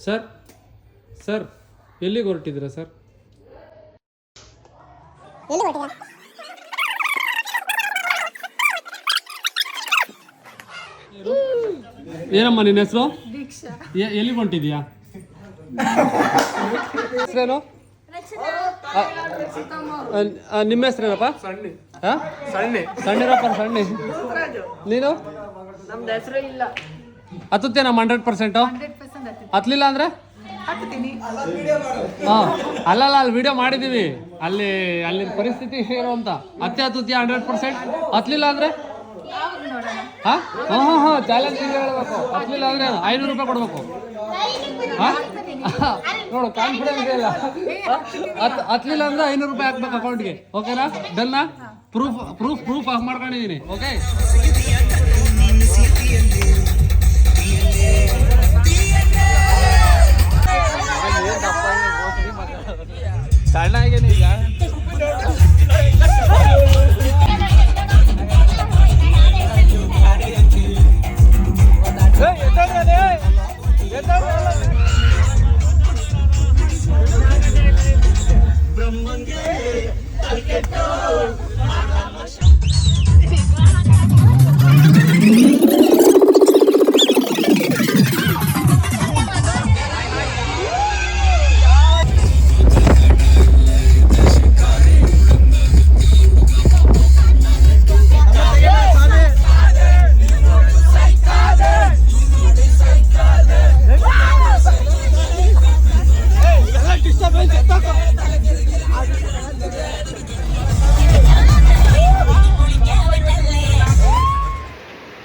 Sir sir ಎಲ್ಲಿಗೆ ಹೊರಟಿದ್ದೀರಾ sir? ಏನಮ್ಮ ನಿನ್ನ ಹೆಸರು? ಎಲ್ಲಿಗೆ ಹೊಂಟಿದ್ಯಾ? ಹೆಸರೇನು? ನಿಮ್ಮ ಹೆಸರೇನಪ್ಪ? ಸಣ್ಣಿರಪ್ಪ ಸಣ್ಣಿ. ನೀನು ಹತ್ತುತ್ತೇನಮ್ಮ 100%? ಹತ್ತಲಿಲ್ಲ ಅಂದ್ರೆ ಹಾಂ ಅಲ್ಲಲ್ಲ ಅಲ್ಲಿ ವಿಡಿಯೋ ಮಾಡಿದ್ದೀವಿ, ಅಲ್ಲಿ ಪರಿಸ್ಥಿತಿ ಏನು ಅಂತ. ಹತ್ತುತ್ತೀಯ 100%? ಹತ್ತಲಿಲ್ಲ ಅಂದ್ರೆ ಹಾಂ ಹಾಂ ಹಾಂ ಹಾಂ ಚಾಲೆಂಜ್ ಹೇಳ್ಬೇಕು. ಹತ್ತಲಿಲ್ಲ ಅಂದ್ರೆ 500 ರೂಪಾಯಿ ಕೊಡ್ಬೇಕು. ಹಾಂ ನೋಡು ಕಾನ್ಫಿಡೆನ್ಸ್ ಇಲ್ಲ. ಹತ್ತಲಿಲ್ಲ ಅಂದ್ರೆ 500 ರೂಪಾಯಿ ಹಾಕ್ಬೇಕು ಅಕೌಂಟ್ಗೆ. ಓಕೆನಾ? ಡನ್ನ? ಪ್ರೂಫ್ ಆಫ್ ಮಾಡ್ಕೊಂಡಿದ್ದೀನಿ. ಓಕೆ ಸಣ್ಣ ಆಗೇನೆ ಈಗ.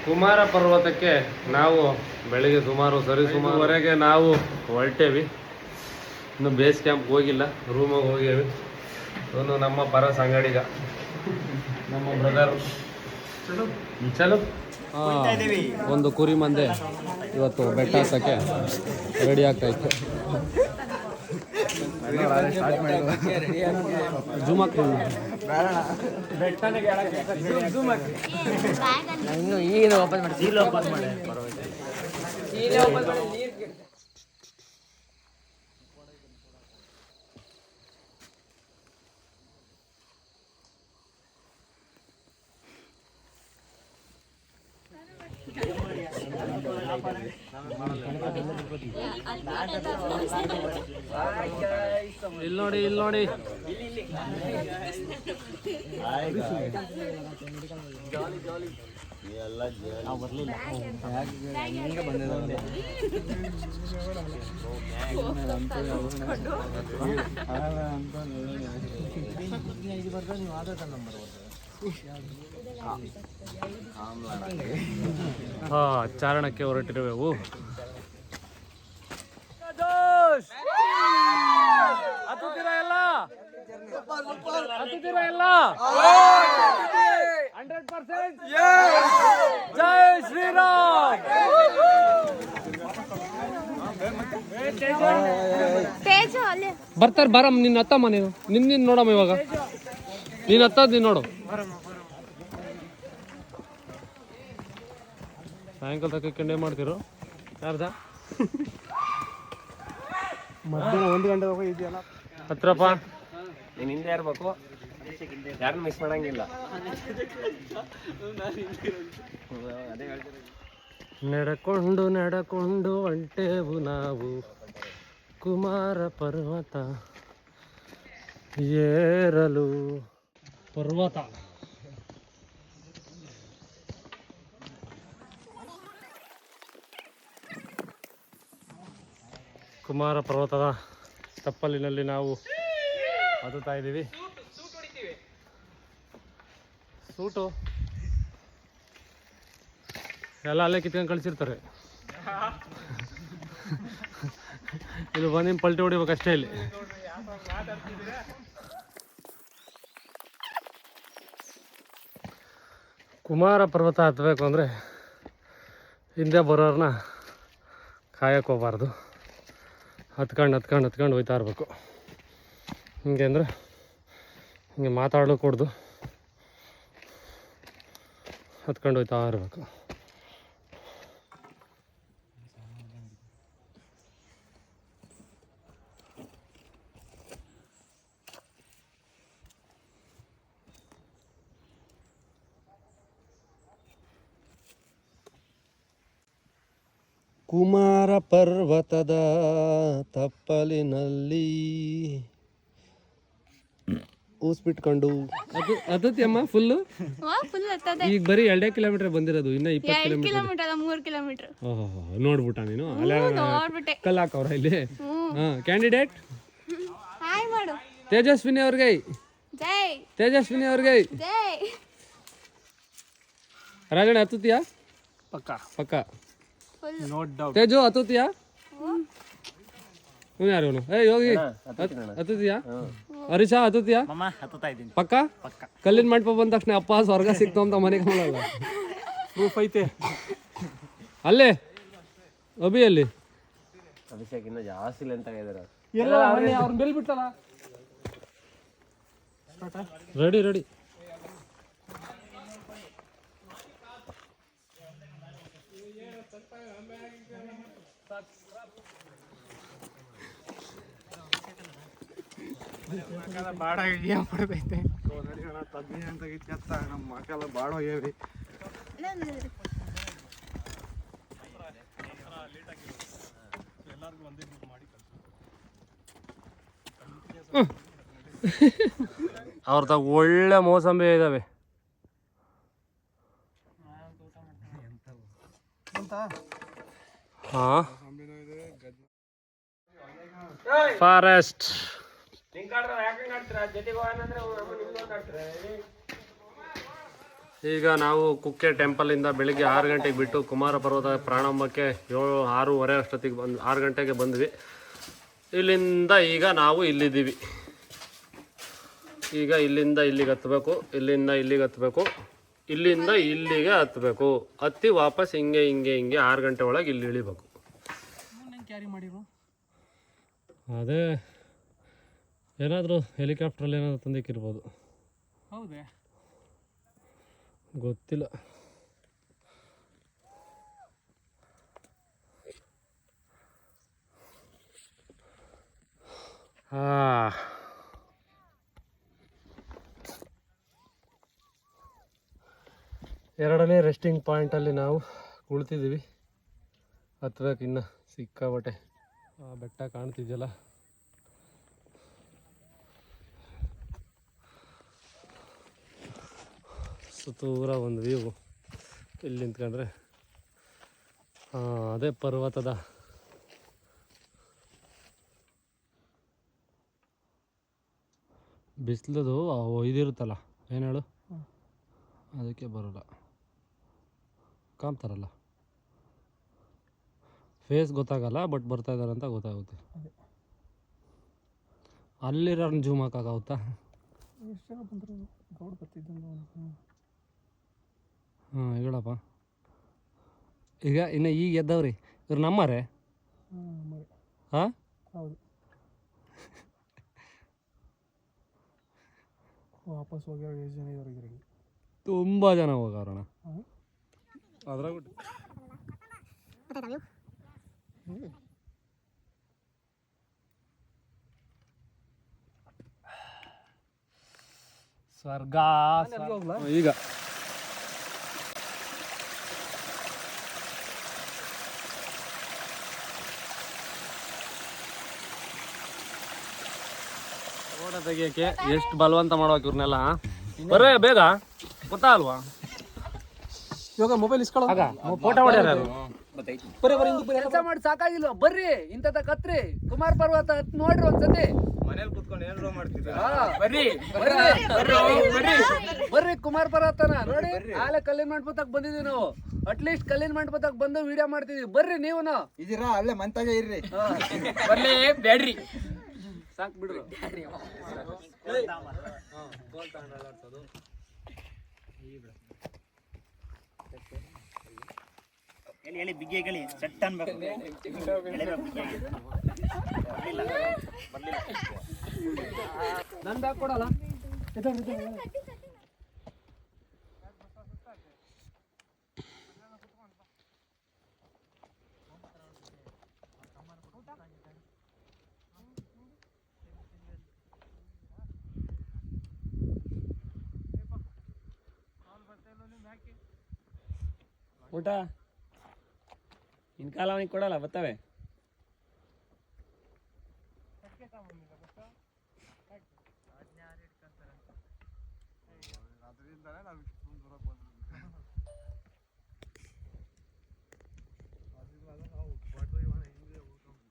ಕುಮಾರ ಪರ್ವತಕ್ಕೆ ನಾವು ಬೆಳಿಗ್ಗೆ ಸುಮಾರುವರೆಗೆ ನಾವು ಹೊರಟೇವಿ. ಇನ್ನು ಬೇಸ್ ಕ್ಯಾಂಪ್ಗೆ ಹೋಗಿಲ್ಲ, ರೂಮಿಗೆ ಹೋಗೇವಿ. ಇವನು ನಮ್ಮ ಪರ ಸಂಗಡಿಗ, ನಮ್ಮ ಬ್ರದರ್. ಚಲೋ ಒಂದು ಕುರಿ ಮಂದೆ ಇವತ್ತು ಬೆಟ್ಟ ಹತ್ತಕ್ಕೆ ರೆಡಿ ಆಗ್ತಾಯಿತ್ತು. ಇಲ್ಲಿ ನೋಡಿ ಚಾರಣಕ್ಕೆ ಹೊರಟಿರುವೆವು. ಹತ್ತುತ್ತೀರಾ ಎಲ್ಲ? 100%? ಜೈ ಶ್ರೀರಾಮ್. ಬರ್ತಾರೆ ಬರಮ್ಮ. ನಿನ್ನ ಹತ್ತಮ್ಮ, ನೀನು ನೋಡಮ್ಮ. ಇವಾಗ ನೀನು ಹತ್ತದ್ ನೀನು ನೋಡು. ಸಾಯಂಕಾಲ ತಕ್ಕ ಮಾಡ್ತಿರೋ ಯಾರ್ದ? ಮಧ್ಯಾಹ್ನ 1 ಗಂಟೆ ಇದೆಯಲ್ಲ ಹತ್ರಪ್ಪ. ನೀನು ಹಿಂದೆ ಇರ್ಬೇಕು, ಯಾರನ್ನ ಮಿಸ್ ಮಾಡಂಗಿಲ್ಲ. ನಡಕೊಂಡು ಹೊಂಟೇವು ನಾವು ಕುಮಾರ ಪರ್ವತ ಏರಲು. ಪರ್ವತ ಕುಮಾರ ಪರ್ವತದ ತಪ್ಪಲಿನಲ್ಲಿ ನಾವು ಹತ್ತುತ್ತಾ ಇದ್ದೀವಿ. ಸೂಟು ಎಲ್ಲ ಅಲ್ಲೇ ಕಿತ್ಕೊಂಡು ಕಳಿಸಿರ್ತಾರೆ. ಇದು ಬಂದಿನ ಪಲ್ಟಿ ಹೊಡಿಬೇಕಷ್ಟೇ. ಇಲ್ಲಿ ಕುಮಾರ ಪರ್ವತ ಹತ್ತಬೇಕು ಅಂದರೆ ಹಿಂದೆ ಬರೋರನ್ನ ಕಾಯಕ್ಕೆ ಹೋಗ್ಬಾರ್ದು. ಹತ್ಕೊಂಡು ಹೋಯ್ತಾ ಇರಬೇಕು. ಹಿಂಗೆ ಅಂದರೆ ಹಿಂಗೆ ಮಾತಾಡೋಕೆ ಕೊಡ್ದು ಹತ್ಕೊಂಡು ಹೋಯ್ತಾ ಇರಬೇಕು. ಕುಮಾರ ಪರ್ವತದ ತಪ್ಪಲಿನಲ್ಲಿ ಊಸ್ಬಿಟ್ಕೊಂಡು ಅಮ್ಮ ಫುಲ್ಲು ಈಗ ಬರೀ 2 ಕಿಲೋಮೀಟರ್ ಬಂದಿರೋದು, ಇನ್ನ 20 ಕಿಲೋಮೀಟರ್ 3 ಕಿಲೋಮೀಟರ್. ನೋಡ್ಬಿಟ್ಟ ನೀನು ಕಲ್ಲಾಕವ್ರ ಇಲ್ಲಿ. ಕ್ಯಾಂಡಿಡೇಟ್ ತೇಜಸ್ವಿನಿ ಅವ್ರಿಗೆ, ತೇಜಸ್ವಿನಿ ಅವ್ರಿಗೆ. ರಾಜಣ್ಣ ಹತ್ತುತ್ತೀಯಾ? ಪಕ್ಕ ಪಕ್ಕ. No doubt. ತೇಜು ಹತ್ತುತ್ತೀಯಾ? ಇವನು ಯಾರು ಇವನು? ಯೋಗಿ ಹತ್ತುತ್ತೀಯಾ? ಹರೀಶಾ ಹತ್ತುತ್ತೀಯಾ? ಪಕ್ಕ. ಕಲ್ಲಿನ ಮಂಟಪ ಬಂದ ತಕ್ಷಣ ಅಪ್ಪ ಸ್ವರ್ಗ ಸಿಕ್ತು ಅಂತ ಮನೆಗೆ ಮಾಡಲ್ಲ. ಪ್ರೂಫ್ ಐತೆ ಅಲ್ಲೇ ಅಭಿಯಲ್ಲಿ ಅಭಿಷೇಕ್ ಇನ್ನ ಜಾಸ್ತಿ ಲೆಂತ್ ಆಗಿದ್ದಾರೆ. ಅವ್ರನ್ನ ಬೆಲ್ ಬಿಟ್ಟಲ್ಲ. Ready ready. ಬಾಡ ಏನ್ ಮಾಡ್ತೈತೆ ತಗ್ಗಿ ಅಂತ ಇತ್ತ ನಮ್ಮ ಮಕ್ಕಳ ಬಾಡ ಹೋಗ್ಯಾವ್ರಿ. ಅವ್ರದಾಗ ಒಳ್ಳೆ ಮೋಸಂಬಿ ಇದಾವೆ. ಫಾರೆಸ್ಟ್ ಈಗ ನಾವು ಕುಕ್ಕೆ ಟೆಂಪಲಿಂದ ಬೆಳಿಗ್ಗೆ 6 ಗಂಟೆಗೆ ಬಿಟ್ಟು ಕುಮಾರ ಪರ್ವತ ಪ್ರಾರಂಭಕ್ಕೆ 6:30 ಅಷ್ಟೊತ್ತಿಗೆ 6 ಗಂಟೆಗೆ ಬಂದ್ವಿ. ಇಲ್ಲಿಂದ ಈಗ ನಾವು ಇಲ್ಲಿದ್ದೀವಿ. ಈಗ ಇಲ್ಲಿಂದ ಇಲ್ಲಿಗೆ ಹತ್ತಬೇಕು, ಇಲ್ಲಿಂದ ಇಲ್ಲಿಗೆ ಹತ್ತಬೇಕು, ಇಲ್ಲಿಂದ ಇಲ್ಲಿಗೆ ಹತ್ತಬೇಕು. ಹತ್ತಿ ವಾಪಸ್ ಹಿಂಗೆ 6 ಗಂಟೆ ಒಳಗೆ ಇಲ್ಲಿ ಇಳಿಬೇಕು. ಅದೇ ಏನಾದರೂ ಹೆಲಿಕಾಪ್ಟ್ರಲ್ಲಿ ಏನಾದರೂ ತಂದಿಕ್ಕಿರ್ಬೋದು. ಹೌದೇ ಗೊತ್ತಿಲ್ಲ. ಎರಡನೇ ರೆಸ್ಟಿಂಗ್ ಪಾಯಿಂಟಲ್ಲಿ ನಾವು ಕುಳಿತಿದ್ದೀವಿ. ಹತ್ಬೇಕು ಇನ್ನು ಸಿಕ್ಕಾಬಟ್ಟೆ. ಬೆಟ್ಟ ಕಾಣ್ತಿದ್ಯಲ್ಲ, ಸುತ್ತೂರ ಒಂದು ವ್ಯೂ. ಇಲ್ಲಿ ನಿಂತ್ಕೊಂಡ್ರೆ ಅದೇ ಪರ್ವತದ ಬಿಸಿಲದು ಇದಿರುತ್ತಲ್ಲ, ಏನು ಹೇಳು, ಅದಕ್ಕೆ ಬರೋಲ್ಲ. ಕಾಣ್ತಾರಲ್ಲ, ಫೇಸ್ ಗೊತ್ತಾಗಲ್ಲ, ಬಟ್ ಬರ್ತಾ ಇದ್ದಾರೆ ಅಂತ ಗೊತ್ತಾಗುತ್ತೆ. ಅಲ್ಲಿರೋರ್ನ ಜೂಮ್ ಹಾಕಾಗುತ್ತಾ? ಹಾಂ ಹೇಳಪ್ಪ. ಈಗ ಇನ್ನು ಈಗ ಎದ್ದವ್ರಿ ಇವ್ರು ನಮ್ಮರೇ? ಹಾಂ ಹೌದು. ವಾಪಸ್ ಹೋಗ್ಯಾರ ಎಷ್ಟು ಜನ ಇದ್ರಿಗೆ? ತುಂಬ ಜನ ಹೋಗೋರಣ ಅದ್ರಾಗ. ಸ್ವರ್ಗ ಈಗ ಫೋಟೋ ತೆಗಿಯಕ್ಕೆ ಎಷ್ಟು ಬಲವಂತ ಮಾಡ್ಬೇಕು ಇವ್ರನ್ನೆಲ್ಲ. ಬರ್ರೆ ಬೇಗ, ಗೊತ್ತಾ ಅಲ್ವಾ? ಇವಾಗ ಮೊಬೈಲ್ ಇಸ್ಕೊಳ್ಳೋ ಫೋಟೋ ಹೊಡ್ಯಾರ. ಕೆಲಸ ಮಾಡಿ ಸಾಕಾಗಿಲ್ವ? ಬರ್ರಿ ಇಂಥದ ಕತ್ರಿ ಕುಮಾರ ಪರ್ವತ ಹತ್ ನೋಡ್ರಿ ಒಂದ್ಸತಿ. ಮನೇಲಿ ಕುತ್ಕೊಂಡು ಏನಾದ್ರು ಮಾಡ್ತಿದ್ದೆ. ಬರ್ರಿ ಕುಮಾರ ಪರ್ವತನ ನೋಡಿ. ಆಲೆ ಕಲ್ಲಿನ ಮಂಟಪದಾಗ ಬಂದಿದೀವಿ ನಾವು. ಅಟ್ಲೀಸ್ಟ್ ಕಲ್ಲಿನ ಮಂಟಪದಾಗ ಬಂದು ವಿಡಿಯೋ ಮಾಡ್ತಿದೀವಿ. ಬರ್ರಿ ನೀವು ಇದೀರಾ ಅಲ್ಲೇ ಮಂತಾಗೆ ಇರ್ರಿ. ಬರ್ಲಿ ಬ್ಯಾಡ್ರಿ ಸಾಕ್ ಬಿಡ್ರು. ಹೇಳಿ ಬಿಗ್ಗೆ ಹೇಳಿ ಸೆಟ್ ಅನ್ಬೇಕು. ನಂದ ಕೊಡಲ್ಲ. ಊಟ ಇನ್ ಕಾಲ ಅವನಿಗೆ ಕೊಡಲ್ಲ ಬರ್ತವೆ.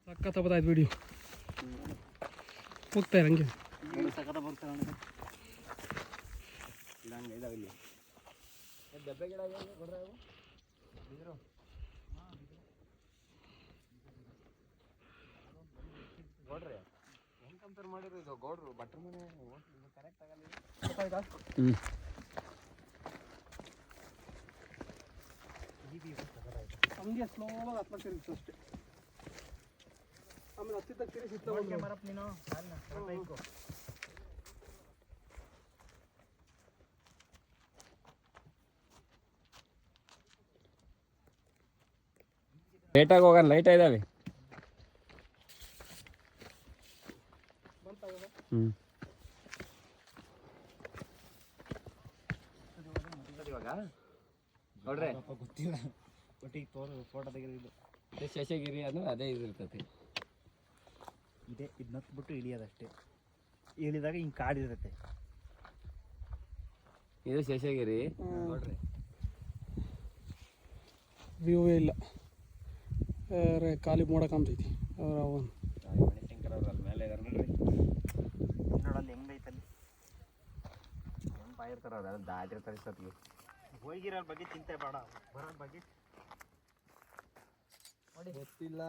ಸಖತ್ ಬತ್ತಾಯ್ತು ವಿಡಿಯೋ ಹೋಗ್ತಾ ಇರಂಗೆ ಸಖತ್ ಬರ್ತಾರೆ ಹಂಗೆ ಸ್ಲೋ ಹತ್ಲಕ್ಕೆ ತಿರುಗಿಸು ಅಷ್ಟೇ. ಆಮೇಲೆ ಹತ್ತಿದ್ದಾಗ ತಿರುಗಿಸಿ ಮರಪ್ ನೀನು ಲೇಟಾಗಿ ಹೋಗೋಣ, ಲೈಟ್ ಇದಾವೆ. ನೋಡ್ರಿ ಗೊತ್ತಿಲ್ಲ ಒಟ್ಟಿಗೆ ಫೋಟೋ ತೆಗೆದಿದ್ದು ಶೇಷಗಿರಿ ಅಂದ್ರೆ ಅದೇ ಇದಿರ್ತೈತಿ. ಇದೆ ಇದು ನತ್ಬಿಟ್ಟು ಇಳಿಯೋದಷ್ಟೇ. ಇಳಿದಾಗ ಹಿಂಗೆ ಕಾಡಿರ್ತೈತೆ. ಇದು ಶೇಷಗಿರಿ ನೋಡ್ರಿ. ವ್ಯೂವೇ ಇಲ್ಲ, ಖಾಲಿ ಮೋಡ ಕಾಣ್ತೈತಿ. ಶಂಕರ್ ಅವ್ರ ಅಲ್ಲಿ ಮೇಲೆ ಇದಾರೆ ನೋಡ್ರಿ. ನೋಡಲ್ಲಿ ಹೆಂಗೈತಲ್ಲಿ ಬಾಯಿರ್ತಾರ ಅವ್ರು, ಅದು ದಾಟಿರ್ತಾರೆ ಇಷ್ಟೊತ್ತಿಗೆ. ಹೋಗಿರೋ ಬಗ್ಗೆ ಚಿಂತೆ ಬೇಡ, ಬರೋ ಬಗ್ಗೆ ಗೊತ್ತಿಲ್ಲ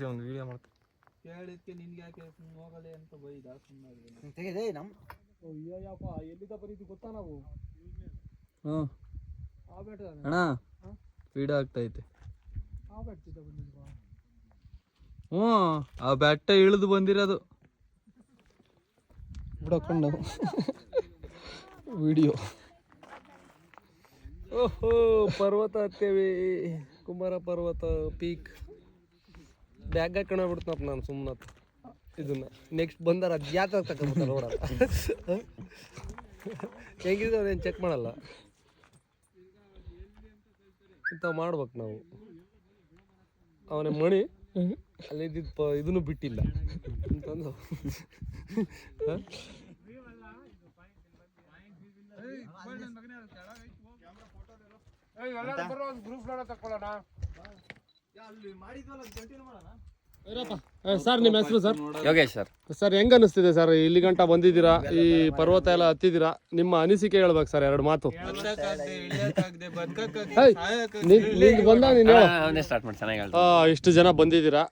ಒಂದು ವಿಡಿಯೋ ಮಾಡ್ತಾರೆ. ಕೇಳಿದ್ಕೆ ನಿನ್ಗೆ ಯಾಕೆ ಹೋಗಲಿ ಅಂತ ಬೈದ ಸುಮ್ಮನೆ. ತೆಗೆದೇ ನಮ್ಮ ಅಯ್ಯಪ್ಪ ಎಲ್ಲಿದ್ದ ಬರೀತಿ ಗೊತ್ತಾ ನಾವು? ಆ ಬೆಟ್ಟ ಅಣ್ಣ ವಿಡಿಯೋ ಆಗ್ತೈತೆ. ಆ ಬೆಟ್ಟದಿಂದ ಬಂದಿದ್ವಾ? ಹ್ಞೂ ಆ ಬೆಟ್ಟ ಇಳಿದು ಬಂದಿರೋದು ಬಿಡಕೊಂಡು ವಿಡಿಯೋ. ಓಹೋ, ಪರ್ವತ ಹತ್ತೇವಿ, ಕುಮಾರ ಪರ್ವತ ಪೀಕ್. ಬ್ಯಾಗ್ ಹಾಕೊಂಡ ಬಿಡ್ತನಪ್ಪ ನಾನು ಸುಮ್ಮನೆ ಇದನ್ನ. ನೆಕ್ಸ್ಟ್ ಬಂದಾರ ಅದು ಯಾಕೆ ತಗೊಂಡ್ಬಿಡ್ತಾರೆ ನೋಡಲ್ಲ. ಹೆಂಗಿದೆ ಅದೇನು ಚೆಕ್ ಮಾಡಲ್ಲ. ಇಂಥವು ಮಾಡ್ಬೇಕು ನಾವು. ಅವನ ಮಣಿ ಅಲ್ಲಿದ್ದ ಇದನ್ನು ಬಿಟ್ಟಿಲ್ಲ ಅಂತಂದು. ಸರ್ ನಿಮ್ಮ ಹೆಸರು ಸರ್? ಯೋಗೇಶ್ ಸರ್. ಸರ್ ಹೆಂಗ್ ಅನಿಸ್ತಿದೆ ಸರ್, ಇಲ್ಲಿ ಗಂಟ ಬಂದಿದ್ದೀರಾ, ಈ ಪರ್ವತ ಎಲ್ಲ ಹತ್ತಿದ್ದೀರಾ, ನಿಮ್ಮ ಅನಿಸಿಕೆ ಹೇಳ್ಬೇಕು ಸರ್, ಎರಡು ಮಾತು. ಬಂದ ನೀನು ಹೇಳು. ಅವನೇ ಸ್ಟಾರ್ಟ್ ಮಾಡಿ, ಚೆನ್ನಾಗಿ ಹೇಳ್ತಾರೆ. ಇಷ್ಟು ಜನ ಬಂದಿದ್ದೀರಾ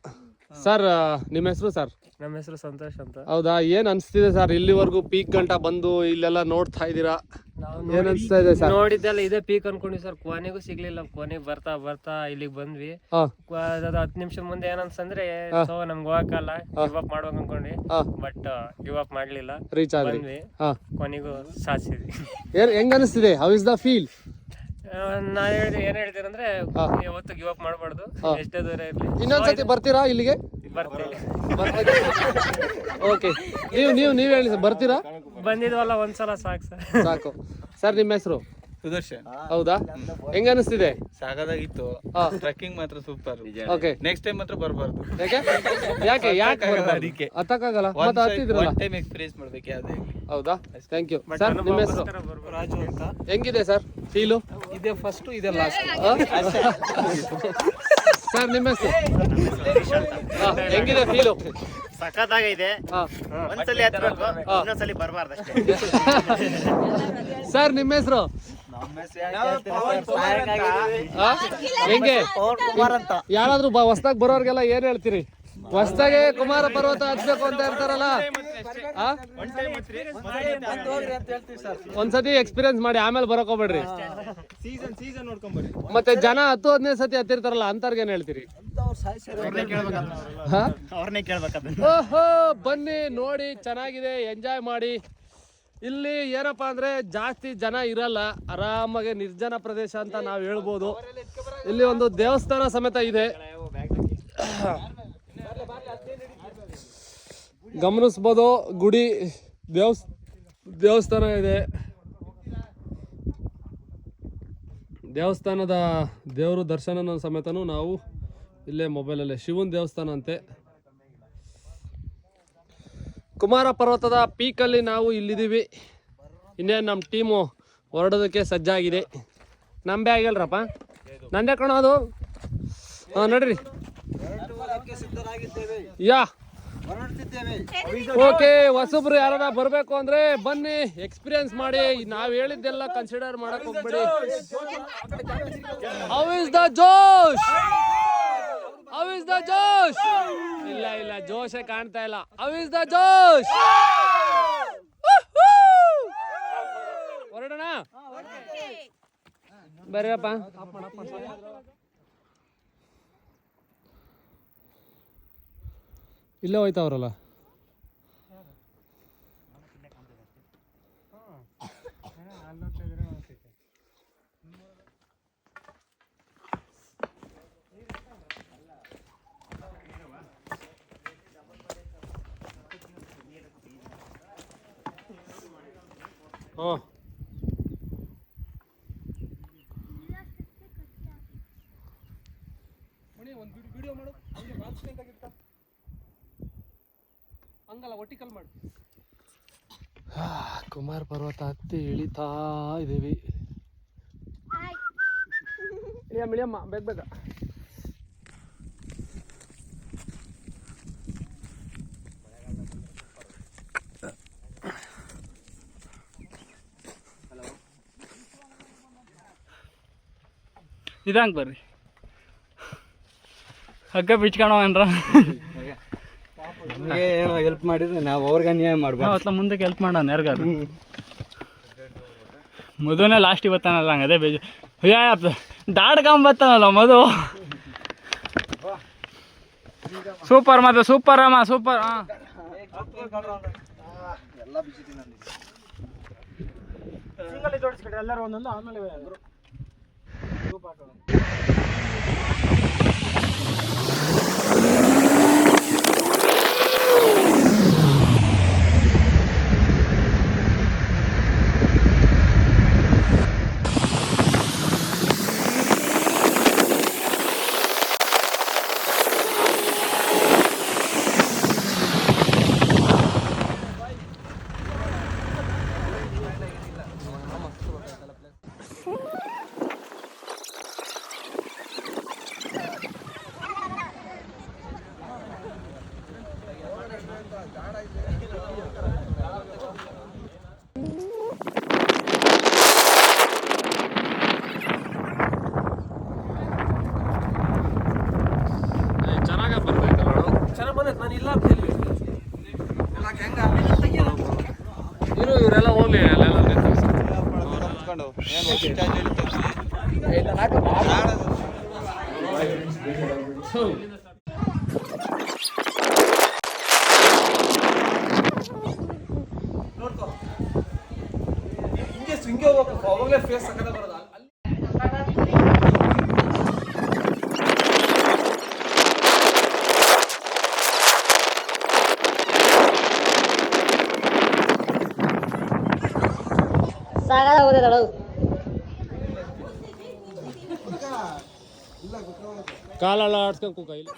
ಸರ್. ನಿಮ್ಮ ಹೆಸರು ಸರ್? ನಮ್ಮ ಹೆಸರು ಸಂತೋಷ್ ಅಂತ. ಹೌದಾ, ಏನ್ ಅನ್ಸ್ತಿದೆ ಸರ್ ಇಲ್ಲಿವರೆಗೂ ಪೀಕ್ ಗಂಟ ಬಂದು ಇಲ್ಲೆಲ್ಲ ನೋಡ್ತಾ ಇದ್ದೀರಾ? ಏನ್ ಅನ್ಸ್ತಾ ಇದೆ ಸರ್? ನೋಡಿದ್ದೆಲ್ಲ ಇದೇ ಪೀಕ್ ಅನ್ಕೊಂಡ್ವಿ ಸರ್, ಕೊನೆಗೂ ಸಿಗ್ಲಿಲ್ಲ. ಕೊನೆಗೆ ಬರ್ತಾ ಬರ್ತಾ ಇಲ್ಲಿಗೆ ಬಂದ್ವಿ. ಅದು 10 ನಿಮಿಷ ಮುಂದೆ ಏನನ್ಸಂದ್ರೆ ಸೊ ನಮ್ಗೆ ಹೋಗಕ್ಕಲ್ಲ, ಗಿವ್ ಅಪ್ ಮಾಡ್ಬೇಕು ಅನ್ಕೊಂಡ್ವಿ. ಬಟ್ ಗಿವ್ ಅಪ್ ಮಾಡ್ಲಿಲ್ಲ, ರೀಚ್ ಆದ್ರಿ. ಬಂದ್ವಿ, ಕೊನೆಗೂ ಸಾಧಿಸಿದ್ವಿ. ಹೆಂಗ್ ಅನಿಸ್ತಿದೆ? How is the feel? ನಾ ಏನ್ ಹೇಳ್ತೀರಂದ್ರೆ ಯಾವತ್ತು ಗಿವ್ ಅಪ್ ಮಾಡ್ಬಾರ್ದು, ಎಷ್ಟೇ ದೂರ ಇರ್ಲಿ. ಇನ್ನೊಂದ್ಸತಿ ಬರ್ತೀರಾ ಇಲ್ಲಿಗೆ? ಬರ್ತೀವಿ. ಓಕೆ, ನೀವು ಹೇಳಿ ಸರ್, ಬರ್ತೀರಾ? ಬಂದಿದ್ವಲ್ಲ ಒಂದ್ಸಲ ಸಾಕು ಸರ್. ಸಾಕು ಸರ್. ನಿಮ್ಮ ಹೆಸರು? ಸುದರ್ಶನ್. ಹೌದಾ, ಹೆಂಗ ಅನಿಸ್ತಿದೆ? ಸಾಕಾಗಿತ್ತು. ಟ್ರೆಕ್ಕಿಂಗ್ ಮಾತ್ರ ಸೂಪರ್. ಓಕೆ, ನೆಕ್ಸ್ಟ್ ಟೈಮ್ ಮಾತ್ರ ಬರಬಾರ್ದು. ಯಾಕೆ ಅದಕ್ಕೆ ಹತ್ತಕ್ಕಾಗಲ್ಲ, ಮತ್ತೆ ಹತ್ತಿದ್ರಲ್ಲ. ಒನ್ ಟೈಮ್ ಎಕ್ಸ್ಪೀರಿಯನ್ಸ್ ಮಾಡ್ಬೇಕು ಯಾವ್ದೇ. ಹೌದಾ, ಥ್ಯಾಂಕ್ ಯು ಸರ್. ನಿಮ್ಮ ಹೆಸರು? ರಾಜು ಅಂತ. ಹೆಂಗಿದೆ ಸರ್ ಫೀಲು? ಇದೇ ಫಸ್ಟ್, ಇದೇ ಲಾಸ್ಟ್. ಸರ್ ನಿಮ್ಮ ಹೆಸರು? ಹೆಂಗಿದೆ ಫೀಲು? ಸಖತ್ತಾಗೈತೆ. ಒಂದ್ಸಲಿ ಹತ್ಬೇಕು, ಇನ್ನೊಂದ್ಸಲಿ ಬರಬಾರ್ದು ಅಷ್ಟೇ. ಸರ್ ನಿಮ್ಮ ಹೆಸರು? ಹೆಂಗೆ ಯಾರಾದ್ರೂ ಹೊಸ್ದಾಗ್ ಬರೋರ್ಗೆಲ್ಲ ಏನ್ ಹೇಳ್ತೀರಿ? ಹೊಸ್ದಾಗೆ ಕುಮಾರ ಪರ್ವತ ಹತ್ಬೇಕು ಅಂತ ಇರ್ತಾರಲ್ಲ, ಒಂದ್ಸತಿ ಎಕ್ಸ್ಪೀರಿಯನ್ಸ್ ಮಾಡಿ ಆಮೇಲೆ ಬರಕ್ ಹೋಗ್ಬೇಡ್ರಿ. ಮತ್ತೆ ಜನ 10-15 ಸತಿ ಹತ್ತಿರ್ತಾರಲ್ಲ, ಅಂತವ್ರಿಗೆ ಏನ್ ಹೇಳ್ತೀರಿ? ಅವ್ರನ್ನೇ ಕೇಳ್ಬೇಕು. ಓಹೋ, ಬನ್ನಿ ನೋಡಿ, ಚೆನ್ನಾಗಿದೆ, ಎಂಜಾಯ್ ಮಾಡಿ. ಇಲ್ಲಿ ಏನಪ್ಪಾ ಅಂದ್ರೆ ಜಾಸ್ತಿ ಜನ ಇರಲ್ಲ, ಆರಾಮಾಗಿ ನಿರ್ಜನ ಪ್ರದೇಶ ಅಂತ ನಾವು ಹೇಳ್ಬೋದು. ಇಲ್ಲಿ ಒಂದು ದೇವಸ್ಥಾನ ಸಮೇತ ಇದೆ, ಗಮನಿಸ್ಬೋದು. ಗುಡಿ, ದೇವಸ್ಥಾನ ಇದೆ. ದೇವಸ್ಥಾನದ ದೇವರು ದರ್ಶನನ ಸಮೇತನೂ ನಾವು ಇಲ್ಲೇ ಮೊಬೈಲಲ್ಲೇ ಶಿವನ ದೇವಸ್ಥಾನ ಅಂತೆ. ಕುಮಾರ ಪರ್ವತದ ಪೀಕಲ್ಲಿ ನಾವು ಇಲ್ಲಿದ್ದೀವಿ. ಇನ್ನೇನು ನಮ್ಮ ಟೀಮು ಹೊರಡೋದಕ್ಕೆ ಸಜ್ಜಾಗಿದೆ. ನಂಬೆ ಆಗಿಲ್ರಪ್ಪ, ನಂದೇ ಕಾಣೋದು. ಹಾಂ ನಡ್ರಿ. ಯಾ ಓಕೆ, ಹೊಸಬ್ರು ಯಾರ ಬರಬೇಕು ಅಂದ್ರೆ ಬನ್ನಿ, ಎಕ್ಸ್ಪೀರಿಯನ್ಸ್ ಮಾಡಿ. ನಾವು ಹೇಳಿದ್ದೆಲ್ಲ ಕನ್ಸಿಡರ್ ಮಾಡಕ್ ಹೋಗ್ಬೇಡಿ. ಹೌ ಇಸ್ ದ ಜೋಶ್? ಹೌ ಇಸ್ ದ ಜೋಶ್? ಇಲ್ಲ ಜೋಶೇ ಕಾಣ್ತಾ ಇಲ್ಲ. ಹೌ ಇಸ್ ದ ಜೋಶ್? ಹೊರಡೋಣ ಬರ್ರಪ್ಪ. ಇಲ್ಲೇ ಹೋಯ್ತಾವ್ರಲ್ಲ. ಹಾಂ ವಿಡಿಯೋ ಮಾಡು, ಹಂಗಲ್ಲ ಒಟ್ಟಿಕಲ್ ಮಾಡಿ. ಕುಮಾರ ಪರ್ವತ ಹತ್ತಿ ಇಳಿತಾ ಇದ್ದೀವಿ. ಇಳಿಯಮ್ಮ ಬೇಗ. ಇದಂಗೆ ಬರ್ರಿ, ಹಗ್ಗ ಬಿಚ್ಕೊಳವನ್ರ. ಏನೋ ಹೆಲ್ಪ್ ಮಾಡಿದ್ರೆ ನಾವು ಅವ್ರಿಗೆ ಅನ್ಯಾಯ ಮಾಡ್ಬಾರ್ದು. ಅವತ್ತ ಮುಂದಕ್ಕೆ ಹೆಲ್ಪ್ ಮಾಡೋಣ ಯಾರಿಗಾದ್ರು. ಮದುವನೇ ಲಾಸ್ಟ್ ಇವತ್ತಾನಲ್ಲ, ಹಂಗೆ ಅದೇ ಬೇಜ ದಾಡ್ಕೊಂಬತ್ತಾನಲ್ಲ ಮಧು. ಸೂಪರ್ ಮಧು, ಸೂಪರ್ ಅಮ್ಮ, ಸೂಪರ್. ಹಾಂ ಎಲ್ಲರೂ ಒಂದೊಂದು, ಆಮೇಲೆ ಇವರೆಲ್ಲ ಹೋಗ್ಲಿ ಅಲ್ಲೆಲ್ಲ ಹಿಂಗೆ ಹೋಗ್ಬೇಕು. ಅವಾಗಲೇ ಫೇಸ್ ಸಕ್ಕದ ಬರೋದು. ಕಾಲೆಲ್ಲ ಆಡ್ಸ್ಕೊಂಡು ಕೈಲಿ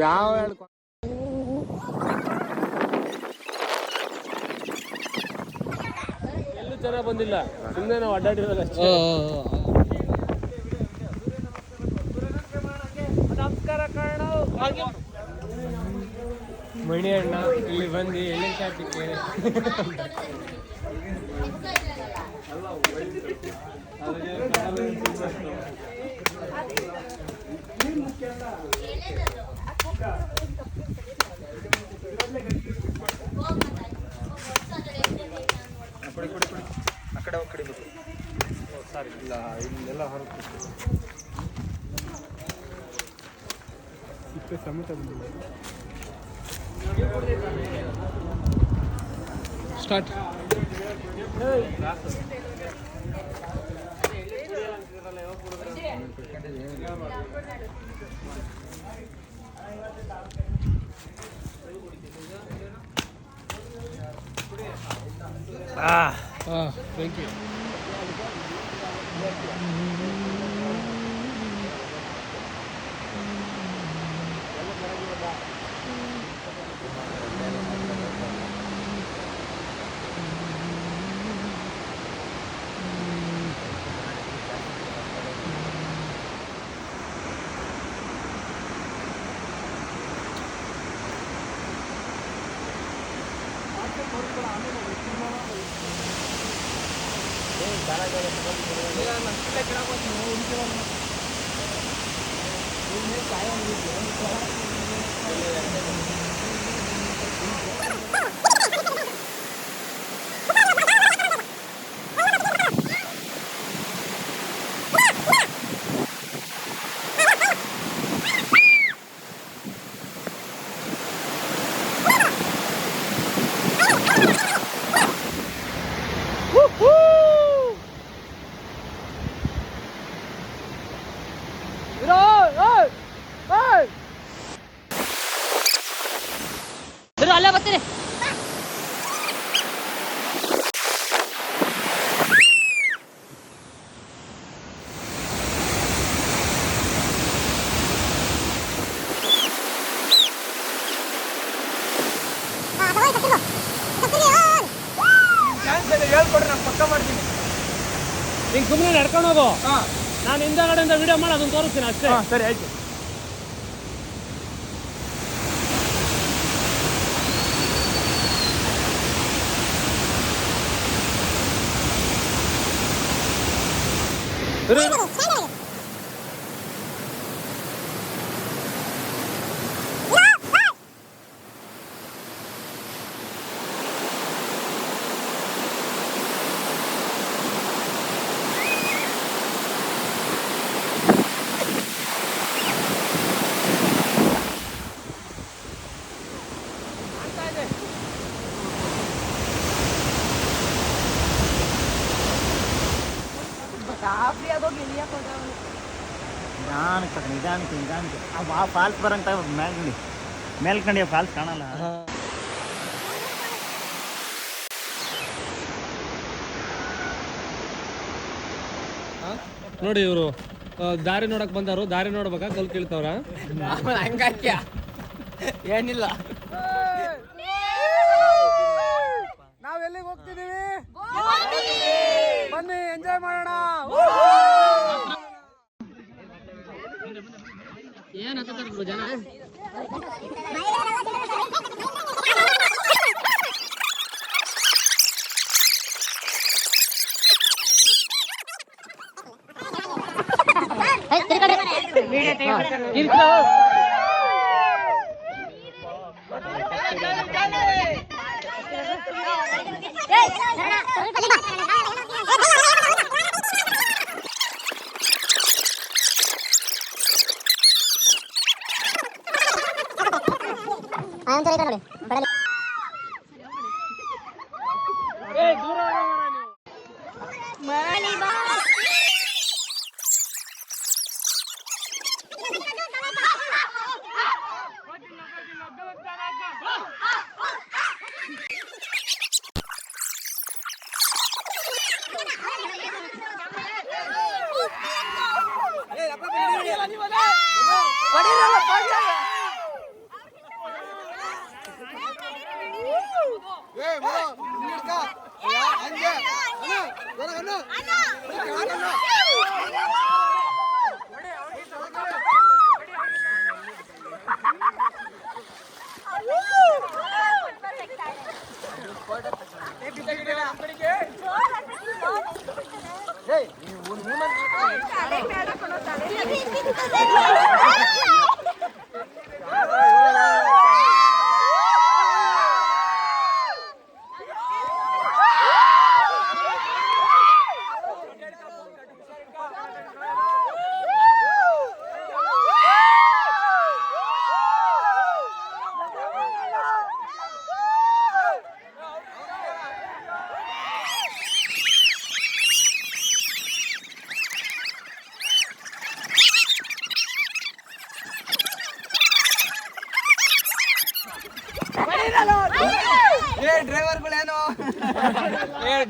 ಯಾವ ಎಲ್ಲೂ ಚೆನ್ನಾಗಿ ಬಂದಿಲ್ಲ, ಸುಮ್ಮನೆ ನಾವು ಅಡ್ಡಾಡಿರೋದು ಅಷ್ಟೇ. ಮಣಿ ಅಣ್ಣ ಇಲ್ಲಿ ಬಂದು ಎಳ್ಳಿನ ಶಾಪಿಗೆ ಆ ಕಡೆ ಸಾರಿ ಇಲ್ಲ, ಇಲ್ಲೆಲ್ಲ ಹೊರಗೆ ಇಪ್ಪತ್ತು ಸಮೇತ ಬಂದಿದೆ. ಸ್ಟಾರ್ಟ್. Thank you. ಅಲ್ಲೇ ಬರ್ತೀನಿ. ಹೇಳ್ಕೊಡ್ರಿ ನಾನು ಪಕ್ಕ ಮಾಡ್ತೀನಿ. ಹಿಂಗೆ ಸುಮ್ಮನೆ ನಡ್ಕೊಂಡು ಹೋಗು. ನಾನು ಹಿಂದಗಡೆಯಿಂದ ವಿಡಿಯೋ ಮಾಡಿ ಅದನ್ನ ತೋರಿಸ್ತೀನಿ ಅಷ್ಟೇ. ಸರಿ ಆಯ್ತು. ನಿಧಾನಕ್ಕೆ ಆ ಫಾಲ್ಸ್ ಬರಂತ ಮೇಲ್ಕಂಡಿ ಫಾಲ್ಸ್ ಕಾಣಲ್ಲ. ನೋಡಿ ಇವರು ದಾರಿ ನೋಡಕ್ ಬಂದಾರು. ದಾರಿ ನೋಡ್ಬೇಕಾ ಕಲ್ ಕೀಳ್ತಾವ್ರ? ಏನಿಲ್ಲ. ನಾವ್ ಎಲ್ಲಿಗೆ ಹೋಗ್ತಿದೀವಿ? ಬನ್ನಿ ಎಂಜಾಯ್ ಮಾಡೋಣ. ಏನ್ ಹತ್ತದ ಜನ?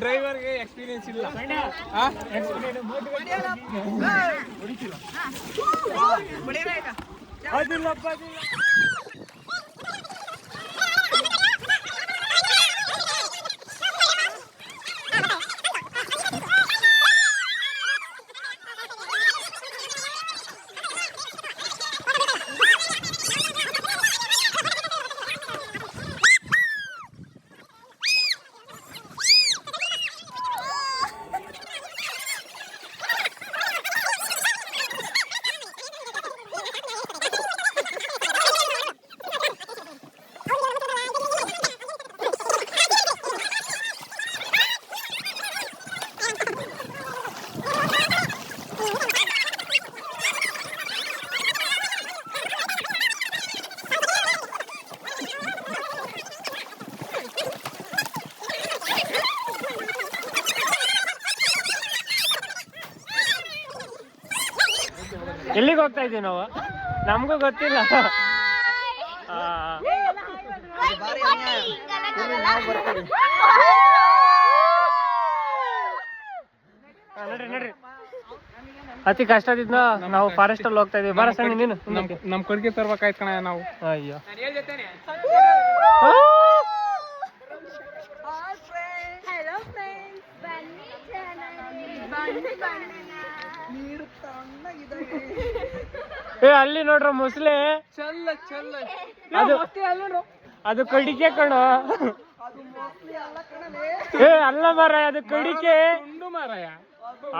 ಡ್ರೈವರ್ಗೆ ಎಕ್ಸ್ಪೀರಿಯನ್ಸ್ ಇಲ್ಲ. ಎಲ್ಲಿಗೆ ಹೋಗ್ತಾ ಇದೀವಿ ನಾವು? ನಮಗೂ ಗೊತ್ತಿಲ್ಲ. ನಡ್ರಿ ನಡ್ರಿ, ಅತಿ ಕಷ್ಟದಿಂದ ನಾವು ಫಾರೆಸ್ಟ್ ಅಲ್ಲಿ ಹೋಗ್ತಾ ಇದೀವಿ. ಬಾರ ಸಣ್ಣ ನೀನು. ನಮ್ ಕಡ್ಗೆ ತರ್ಬೇಕಾಯ್ತು ಕಣ ನಾವು. ಅಯ್ಯೋ Hello friends, ಬನ್ನಿ ಚಾನಲ್ ಏ ಅಲ್ಲಿ ನೋಡ್ರ ಮೊಸಳೆ. ಅದು ಕಡಿಕೆ ಕಣೋ. ಏ ಅಲ್ಲ ಮರ, ಅದು ಕಡಿಕೆ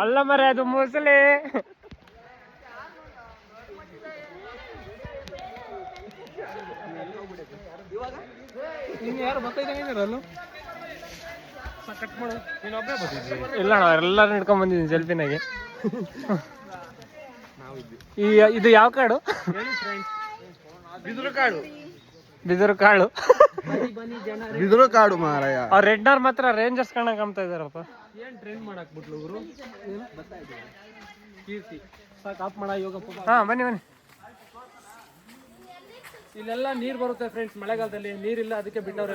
ಅಲ್ಲ ಮರ, ಅದು ಮೊಸಳೆ. ಇಲ್ಲ ಅಣ್ಣ, ಎಲ್ಲರೂ ಹಿಡ್ಕೊಂಡ್ ಬಂದಿದ್ದೀನಿ ಸೆಲ್ಫಿನಾಗೆ. ಇದು ಯಾವ ಕಾಡು? ಬಿದಿರು ಕಾಡು. ಬಿದಿರು ಕಾಡು ಮಾರಾಯ. ಅವ್ರ ರೆಡ್ನರ್ ಮಾತ್ರ ರೇಂಜರ್ಸ್ ಕಾಣಕ್ ಕಾಣ್ತಾ ಇದಾರಪ್ಪ. ಏನ್ ಟ್ರೈನ್ ಮಾಡಕ್ ಬಿಟ್ಲು ಗುರು? ಕೀರ್ತಿ ಸಾಕು ಆಫ್ ಮಾಡ. ಯೋಗ ಹಾ ಬನ್ನಿ ಬನ್ನಿ. ಇಲ್ಲೆಲ್ಲ ನೀರ್ ಬರುತ್ತೆ ಫ್ರೆಂಡ್ಸ್, ಮಳೆಗಾಲದಲ್ಲಿ ನೀರಿಲ್ಲ, ಅದಕ್ಕೆ ಬಿಟ್ಟವ್ರೆ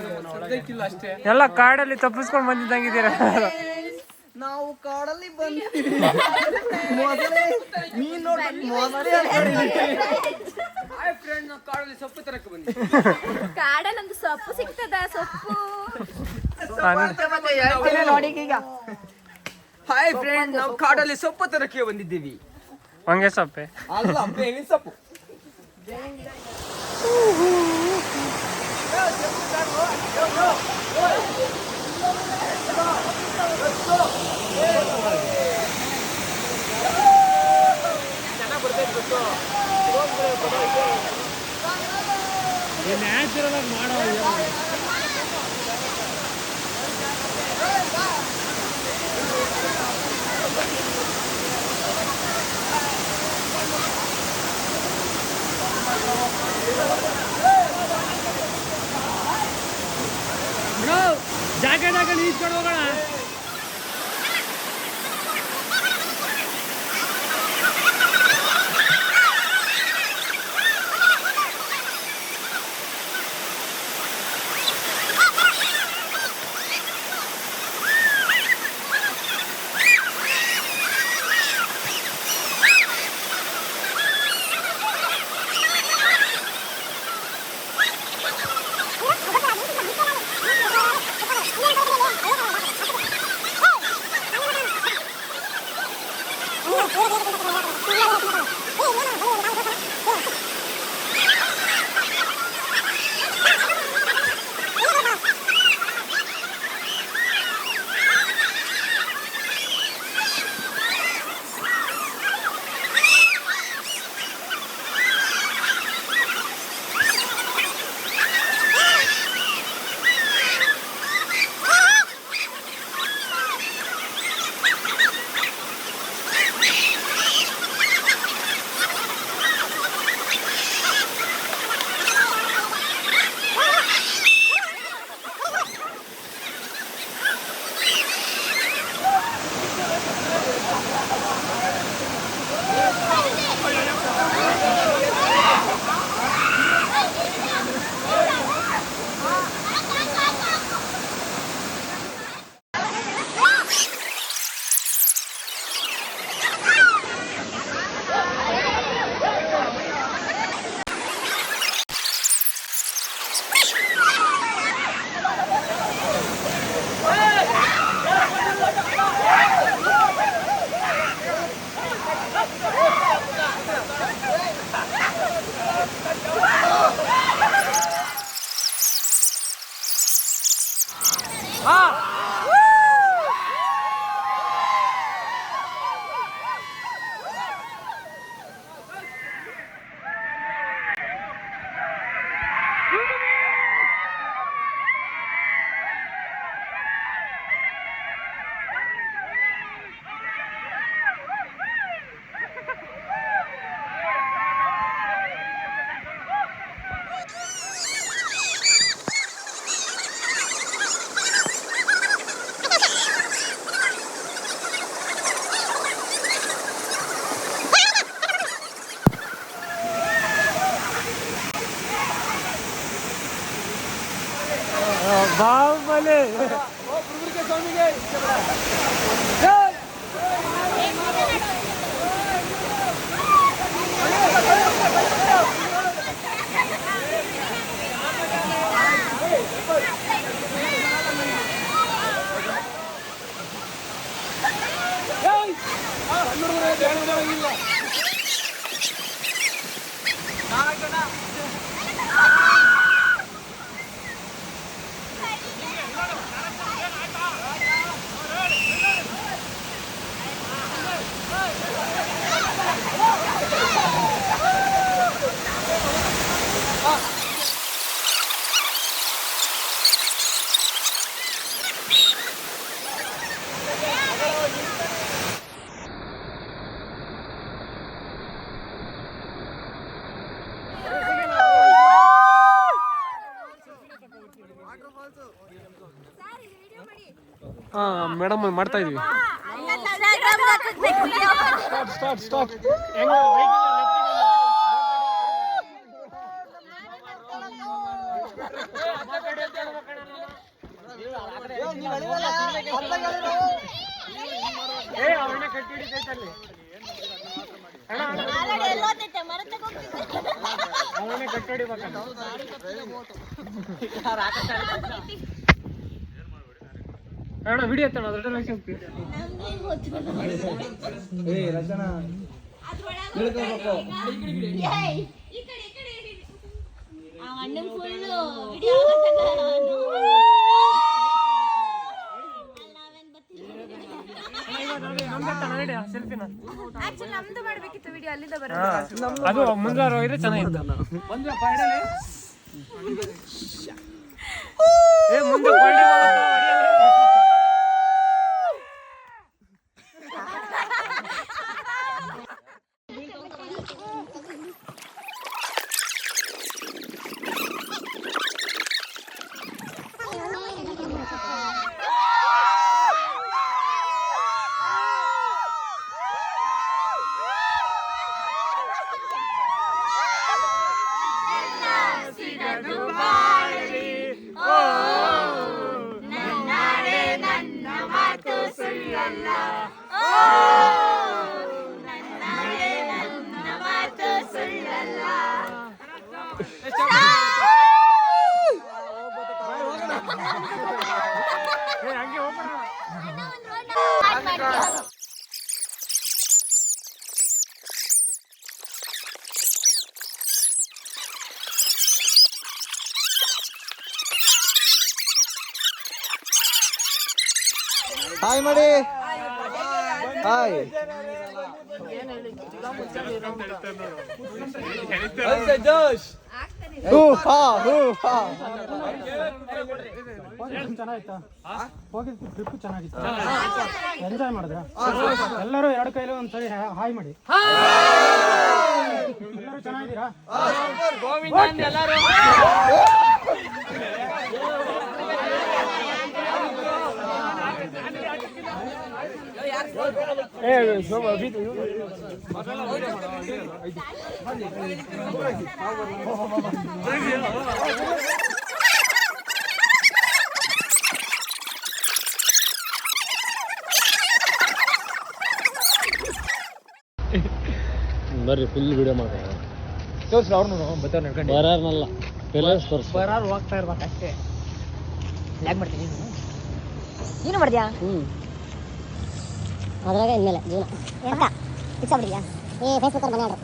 ಅಷ್ಟೇ. ಎಲ್ಲ ಕಾಡಲ್ಲಿ ತಪ್ಪಿಸ್ಕೊಂಡ್ ಬಂದಿದ್ದಂಗಿದ್ದೀರಾ. ನಾವು ಕಾಡಲ್ಲಿ ಬಂದಿದ್ದೀವಿ. ಮೀನ್ ನೋಡಿ ಕಾಡಲ್ಲಿ ಸೊಪ್ಪು ತರಕ್ಕೆ ಬಂದಿ. ಕಾಡಲ್ಲಿ ಒಂದು ಸೊಪ್ಪು ಸಿಗ್ತದ, ಸೊಪ್ಪು ನೋಡಿ ಈಗ. ಹಾಯ್ ಫ್ರೆಂಡ್, ನಾವು ಕಾಡಲ್ಲಿ ಸೊಪ್ಪು ತರಕ್ಕೆ ಬಂದಿದ್ದೀವಿ. ಹೊಂಗೆ ಸೊಪ್ಪೆ ಅಲ್ಲ, ಬೇವಿನ ಸೊಪ್ಪು. ನ್ಯಾಚುರಲ್ ಆಗಿ ಮಾಡೋ ಜಾಗ ಈಸ್ಕೊಂಡು ಹೋಗೋಣ. ಮೇಡಮ್ ಮಾಡ್ತಾ ಇದೀವಿ. ಅಣ್ಣ ವಿಡಿಯೋ ಎತ್ತಣ ಅದ್ರ ಲಕ್ಷ ನಮ್ದು ಮಾಡ್ಬೇಕಿತ್ತು ವಿಡಿಯೋ ಅಲ್ಲಿಂದ ಅದು ಮುಂಜಾನೆ ಹೋಗಿದ್ರೆ ಚೆನ್ನಾಗಿತ್ತು. ಮುಂದೆ ಹಾಯ್ ಮಾಡಿ ಹಾಯ್ ಜೋಶ್ ಚೆನ್ನಾಗಿತ್ತಾ? ಹೋಗಿದ್ದು ಟ್ರಿಪ್ ಚೆನ್ನಾಗಿತ್ತು, ಎಂಜಾಯ್ ಮಾಡಿದ್ರ? ಎಲ್ಲರೂ ಎರಡು ಕೈಲಿ ಒಂದ್ಸರಿ ಹಾಯ್ ಮಾಡಿ. ಎಲ್ಲರೂ ಚೆನ್ನಾಗಿದ್ದೀರಾ? ಬರ್ರಿ ಫುಲ್ ವಿಡಿಯೋ ಮಾಡ್ತಾರೆ. ಬರಾರ್ನಲ್ಲ ಬರಾರು ಹೋಗ್ತಾ ಇರ್ಬೇಕು ಅಷ್ಟೇ. ಲ್ಯಾಗ್ ಮಾಡ್ತೀನಿ ನೀನು ಮಾಡಿದ್ಯಾ? ಅದ್ರಾಗ ಇನ್ಮೇಲೆ ಜೀವನ ಏನಕ್ಕ ಫಿಕ್ಸ್ ಆಗ್ಬಿಟ್ಟಿದ್ಯಾ? ಫೇಸ್ಬುಕ್ ಅವ್ರು ಮನೆ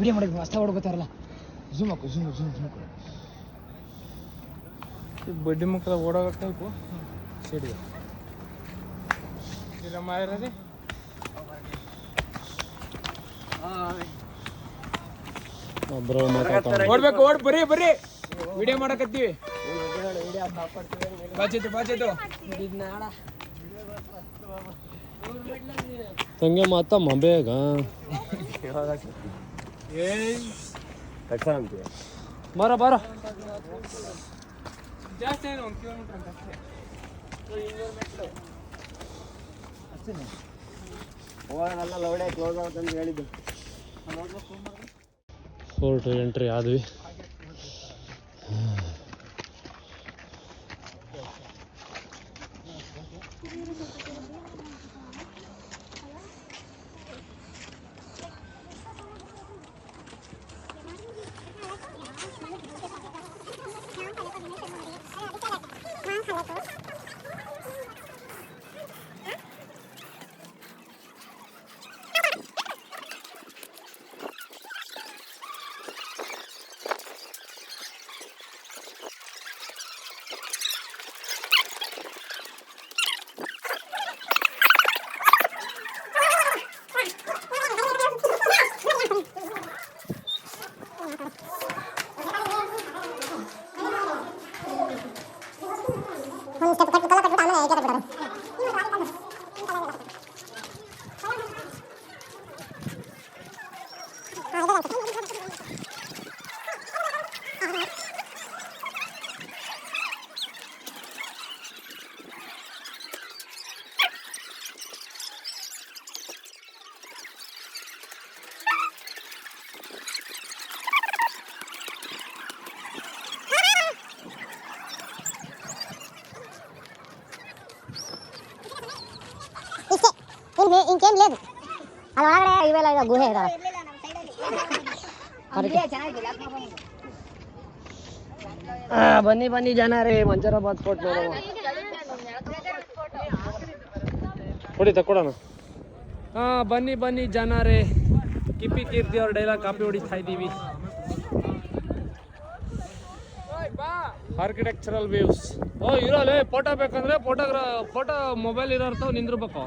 ವಿಡಿಯೋ ಮಾಡಿದ್ವಿ ಅಷ್ಟ ಹೊಡ್ಕೋತಾರಲ್ಲ. ಝೂಮ್ ಹಾಕು ಝೂಮ್ ಝೂಮ್ ಝೂಮ್ ಬಡ್ಡಿ ಮುಖದ ಓಡಾಗ ಟೈಪು ಸೈಡ್ಗೆ ಬ್ರೋ ಮಾತಾಡ್ತಾ ಓಡ್ಬೇಕು ಓಡ್ ಬರ್ರಿ ಬರ್ರಿ ವಿಡಿಯೋ ಮಾಡಕತ್ತೀವಿ ಬಾಚಿತು ತಂಗೆ ಮಾತಮ್ಮ ಬೇಗ ಬಾರ ಬಾರ ಜಾಸ್ತಿ ಏನು 1 ಕಿಲೋಮೀಟರ್ ಅಂತ ಅಷ್ಟೇ ಹೋಗೋದಲ್ಲ ಲೌಡೆ ಕ್ಲೋಸ್ ಆಗುತ್ತಂತ ಹೇಳಿದ್ದು. ಫೋರ್ಟ್ ಎಂಟ್ರಿ ಆದ್ವಿ. ఇంకేం లేదు అది ఒಳಗಡೆ ಇವೆಲ್ಲ ಇದೆ ಗುಹೆ ಇದಾವೆ ಬನ್ನಿ ಬನ್ನಿ ಜನ ರೀ ಮಂಜರಾಬಾದ್ ಫೋರ್ಟ್ ನೋಡುವ ಹೊಡಿ ತಕ್ಕೊಡೋಣ. ಬನ್ನಿ ಬನ್ನಿ ಜನ ರೇ ಕಿಪ್ಪಿ ಕೀರ್ತಿ ಅವ್ರ ಡೈಲಾಗ್ ಕಾಪಿ ಹೊಡಿತಾ ಇದ್ದೀವಿ. Architectural views. ಇರೋಲ್ಲ ಫೋಟೋ ಬೇಕಂದ್ರೆ ಫೋಟೋ ಮೊಬೈಲ್ ಇರೋರ್ತಾವ ನಿಂದಿರ್ಬೇಕು.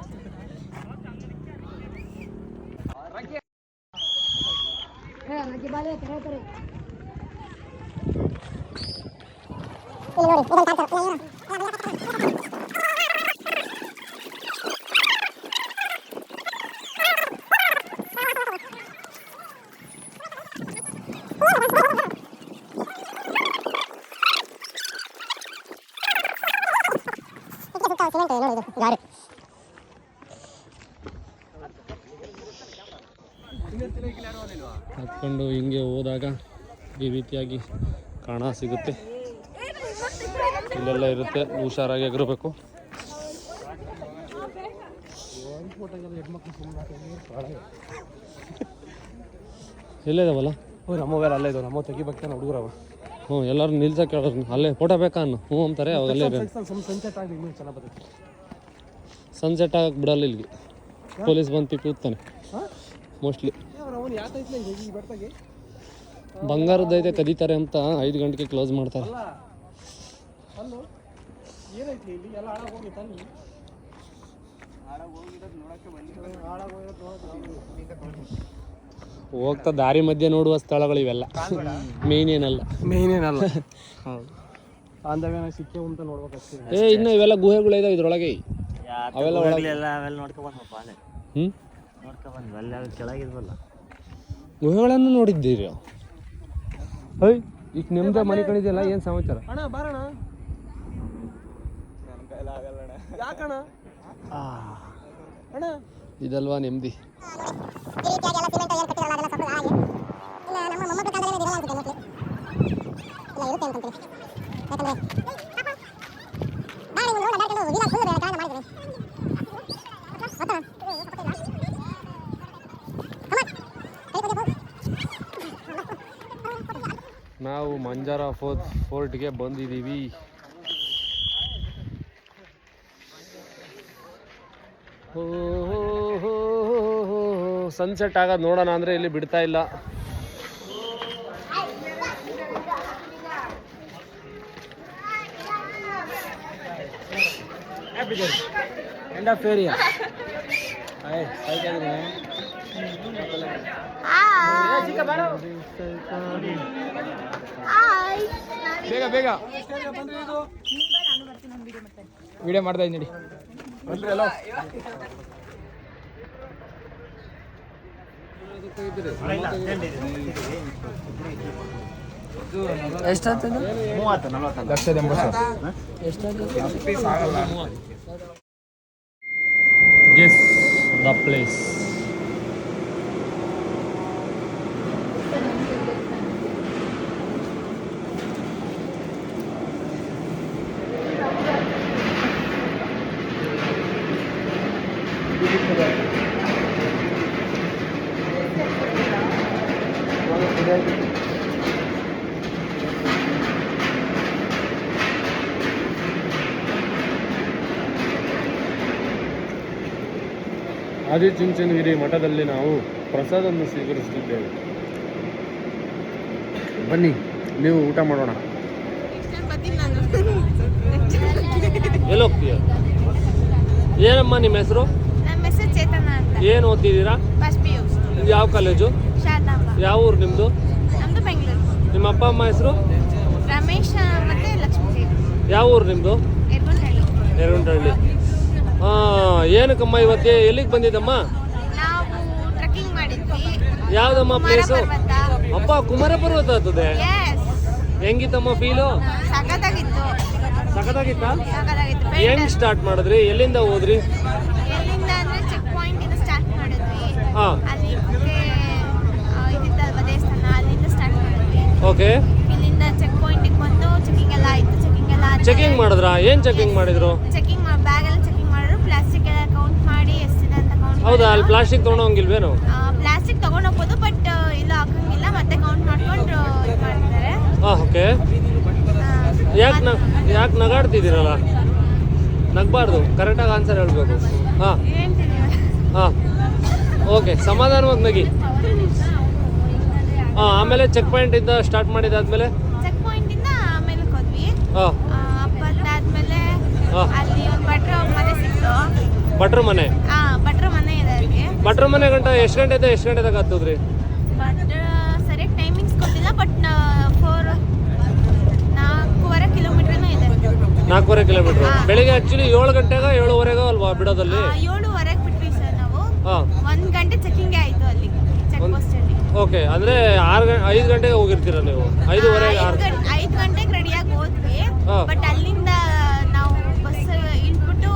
ಹತ್ಕೊಂಡು ಹಿಂಗೆ ಹೋದಾಗ ಈ ರೀತಿಯಾಗಿ ಕಾಣ ಸಿಗುತ್ತೆ. ಇಲ್ಲೆಲ್ಲ ಇರುತ್ತೆ, ಹುಷಾರಾಗಿ ಆಗಿರಬೇಕು. ಎಲ್ಲೇದವಲ್ಲ ನಮ್ಮವೆಲ್ಲ ಅಲ್ಲೇ ಇದಾವೆ, ನಮ್ಮ ತೆಗಿಬೇಕಂತ ಹುಡುಗರವ. ಎಲ್ಲರೂ ನಿಲ್ಸಕ್ಕೆ ಕೇಳೋರು ಅಲ್ಲೇ ಫೋಟೋ ಬೇಕಾ ಅನ್ನು ಹ್ಞೂ ಅಂತಾರೆ. ಅವಾಗಲ್ಲೇ ಸನ್ಸೆಟ್ ಆಗಿ ಇನ್ನೂ ಚೆನ್ನಾಗಿ ಬರುತ್ತೆ. ಸನ್ಸೆಟ್ ಆಗಕ್ಕೆ ಬಿಡಲ್ಲ ಇಲ್ಲಿಗೆ, ಪೊಲೀಸ್ ಬಂದು ಕೂತಾನೆ ಮೋಸ್ಟ್ಲಿ. ಬಂಗಾರದೈತೆ ಕದೀತಾರೆ ಅಂತ 5 ಗಂಟೆಗೆ ಕ್ಲೋಸ್ ಮಾಡ್ತಾರೆ. ಹೋಗ್ತಾ ದಾರಿ ಮಧ್ಯೆ ನೋಡುವ ಸ್ಥಳಗಳು ಇವೆಲ್ಲ, ಮೇನ್ ಏನಲ್ಲ. ಅಂದಾಗ ಸಿಕ್ಕೇವು ಅಂತ ನೋಡ್ಬೇಕಷ್ಟೇ. ಇನ್ನು ಇವೆಲ್ಲ ಗುಹೆಗಳು ಇದಾವೆ ಇದ್ರೊಳಗೆ. ಅವೆಲ್ಲ ನೋಡ್ಕೊಬಂದಪ್ಪ ಅಲ್ಲೇ. ನೋಡ್ಕೊಬಂದ್ವಿ ಅಲ್ಲಿ ಕೆಳಗಿದ್ವಲ್ಲ, ಗುಹೆಗಳನ್ನು ನೋಡಿದ್ದೀರಿ. ಈಗ ನಿಮ್ದೇ ಮನೆ ಕಣಿದೆಯಲ್ಲ, ಏನು ಸಮಾಚಾರ? ಅಣ್ಣ ಬಾರಣ, ಯಾಕಣ ಅಣ್ಣ ಇದಲ್ವಾ ನೆಮ್ಮದಿ. ನಾವು ಮಂಜಾರ ಫೋರ್ಟ್ಗೆ ಬಂದಿದ್ದೀವಿ. ಸನ್ಸೆಟ್ ಆಗೋದು ನೋಡೋಣ ಅಂದರೆ ಇಲ್ಲಿ ಬಿಡ್ತಾ ಇಲ್ಲ. End of area. ಬೇಗ ಬೇಗ ವಿಡಿಯೋ ಮಾಡ್ತಾ ಇದ್ದೀನಿ ಗೆಸ್ ದ ಪ್ಲೇಸ್. ಆದಿಚುಂಚನಗಿರಿ ಮಠದಲ್ಲಿ ನಾವು ಪ್ರಸಾದವನ್ನು ಸ್ವೀಕರಿಸುತ್ತಿದ್ದೇವೆ. ಬನ್ನಿ ನೀವು ಊಟ ಮಾಡೋಣ. ಎಲ್ಲೋಗ್ತೀಯ? ಏನಮ್ಮ ನಿಮ್ಮ ಹೆಸರು? ನಮ್ಮ ಹೆಸರು ಚೇತನ ಅಂತ. ಏನು ಓದ್ತಿದ್ದೀರಾ? First PU. ಯಾವ ಕಾಲೇಜು? ಶಾರದಾಂಬ. ಯಾವ ಊರು ನಿಮ್ಮದು? ನಮ್ದು ಬೆಂಗಳೂರು. ನಿಮ್ಮ ಅಪ್ಪ ಅಮ್ಮ ಹೆಸರು? ರಮೇಶ್ ಮತ್ತೆ ಲಕ್ಷ್ಮೀ. ಯಾವ ಊರು ನಿಮ್ಮದು? ಯರಗುಂಟಹಳ್ಳಿ. ಯರಗುಂಟಹಳ್ಳಿ. ಏನಕ್ಕಮ್ಮ ಇವತ್ತು ಎಲ್ಲಿಗೆ ಬಂದಿದ್ದಮ್ಮ? ನಾವು ಟ್ರೆಕ್ಕಿಂಗ್ ಮಾಡಿದ್ವಿ. ಯಾವ್ದಮ್ಮ ಪ್ಲೇಸು? ಪರ್ವತ. ಅಪ್ಪ ಕುಮಾರ ಪರ್ವತ ಆಗ್ತದೆ. ಎಸ್. ಹೆಂಗಿತ್ತಮ್ಮ ಫೀಲು? ಸಖತ್ತಾಗಿತ್ತು. ಸಖತ್ತಾಗಿತ್ತಾ? ಸಖತ್ತಾಗಿತ್ತು. ಹೆಂಗ್ ಸ್ಟಾರ್ಟ್ ಮಾಡಿದ್ರಿ? ಎಲ್ಲಿಂದ ಹೋದ್ರಿ? ಎಲ್ಲಿಂದ ಅಂದ್ರೆ ಚೆಕ್ ಪಾಯಿಂಟ್ ಇಂದ ಸ್ಟಾರ್ಟ್ ಮಾಡಿದ್ವಿ. ಹಾ. ಅಲ್ಲಿ ಇದಿತ್ತಲ್ವ ದೇವಸ್ಥಾನ, ಅಲ್ಲಿಂದ ಸ್ಟಾರ್ಟ್ ಮಾಡಿದ್ವಿ. ಓಕೆ. ಇಲ್ಲಿಂದ ಚೆಕ್ ಪಾಯಿಂಟಿಗೆ ಬಂದು ಚೆಕಿಂಗ್ ಎಲ್ಲ ಆಯ್ತು. ಚೆಕಿಂಗ್ ಮಾಡಿದ್ರಾ? ಏನ್ ಚೆಕಿಂಗ್ ಮಾಡಿದ್ರು? ಚೆಕಿಂಗ್ ಬ್ಯಾಗ್ ಎಲ್ಲ ಚೆಕಿಂಗ್ ಮಾಡಿದ್ರು. ಪ್ಲಾಸ್ಟಿಕ್ ಎಲ್ಲ ಕೌಂಟ್ ಮಾಡಿ ಎಷ್ಟಿದೆ ಅಂತ ಕೌಂಟ್. ಹೌದಾ? ಅಲ್ಲಿ ಪ್ಲಾಸ್ಟಿಕ್ ತಗೊಂಡೋಗಿಲ್ವೇನು? ಪ್ಲಾಸ್ಟಿಕ್ ತಗೊಂಡೋಗ್ಬೋದು, ಬಟ್ ಇಲ್ಲ ಹಾಕಂಗಿಲ್ಲ. ಮತ್ತೆ ಕೌಂಟ್ ಮಾಡ್ಕೊಂಡು ಇದು ಮಾಡ್ತಾರೆ. ಓಕೆ. ಯಾಕೆ ನಗಾಡ್ತಿದ್ದೀರಲ್ಲ? ನಗಬಾರ್ದು, ಕರೆಕ್ಟಾಗಿ ಆನ್ಸರ್ ಹೇಳ್ಬೇಕು. ಹಾಂ ಹಾಂ ಓಕೆ, ಸಮಾಧಾನವಾಗಿ ನಗಿ. ಹಾಂ, ಆಮೇಲೆ ಚೆಕ್ ಪಾಯಿಂಟ್ ಇಂದ ಸ್ಟಾರ್ಟ್ ಮಾಡಿದಾದ್ಮೇಲೆ ಚೆಕ್ ಪಾಯಿಂಟ್ ಇಂದ ಆಮೇಲೆ ಹೋದ್ವಿ. ಹಾಂ, ಅದಾದ್ಮೇಲೆ ಹಾಂ, ಅಲ್ಲಿ ಒಂದು ಭಟ್ರ ಮನೆ ಸಿಕ್ತು. ಭಟ್ರ ಮನೆ? ಭಟ್ರ ಮನೆ ಇದೆ ಅಲ್ಲಿ. ಭಟ್ರ ಮನೆ ಗಂಟ ಎಷ್ಟು ಗಂಟೆ ತನಕ ಹತ್ತದ್ರಿ? ಭಟ್ರ ಸರಿಯಾಗಿ ಟೈಮಿಂಗ್ಸ್ ಕೊಟ್ಟಿಲ್ಲ, ಬಟ್ 4.25 ಕಿಲೋಮೀಟರ್ನೂ ಇದೆ. 4.25 ಕಿಲೋಮೀಟರ್. ಬೆಳಿಗ್ಗೆ ಆಕ್ಚುಲಿ 7 ಗಂಟೆಗ 7:30 ಅಲ್ವಾ ಬಿಡೋದಲ್ಲಿ? 7:30 ಬಿಟ್ವಿ ಸರ್ ನಾವು. ಹಾಂ, 1 ಗಂಟೆ ಚೆಕಿಂಗ್ ಆಯ್ತು ಅಲ್ಲಿ ಚೆಕ್ ಪೋಸ್ಟ್ ಅಲ್ಲಿ. ಓಕೆ, ಅಂದ್ರೆ 5 ಗಂಟೆಗೆ ಹೋಗಿರ್ತೀರ ನೀವು? 5:30 5 ಗಂಟೆಗೆ ರೆಡಿಯಾಗಿ ಹೋದ್ವಿ. ಹಾಂ. ಬಟ್ ಅಲ್ಲಿಂದ ನಾವು ಬಸ್ ಇಳ್ಬಿಟ್ಟು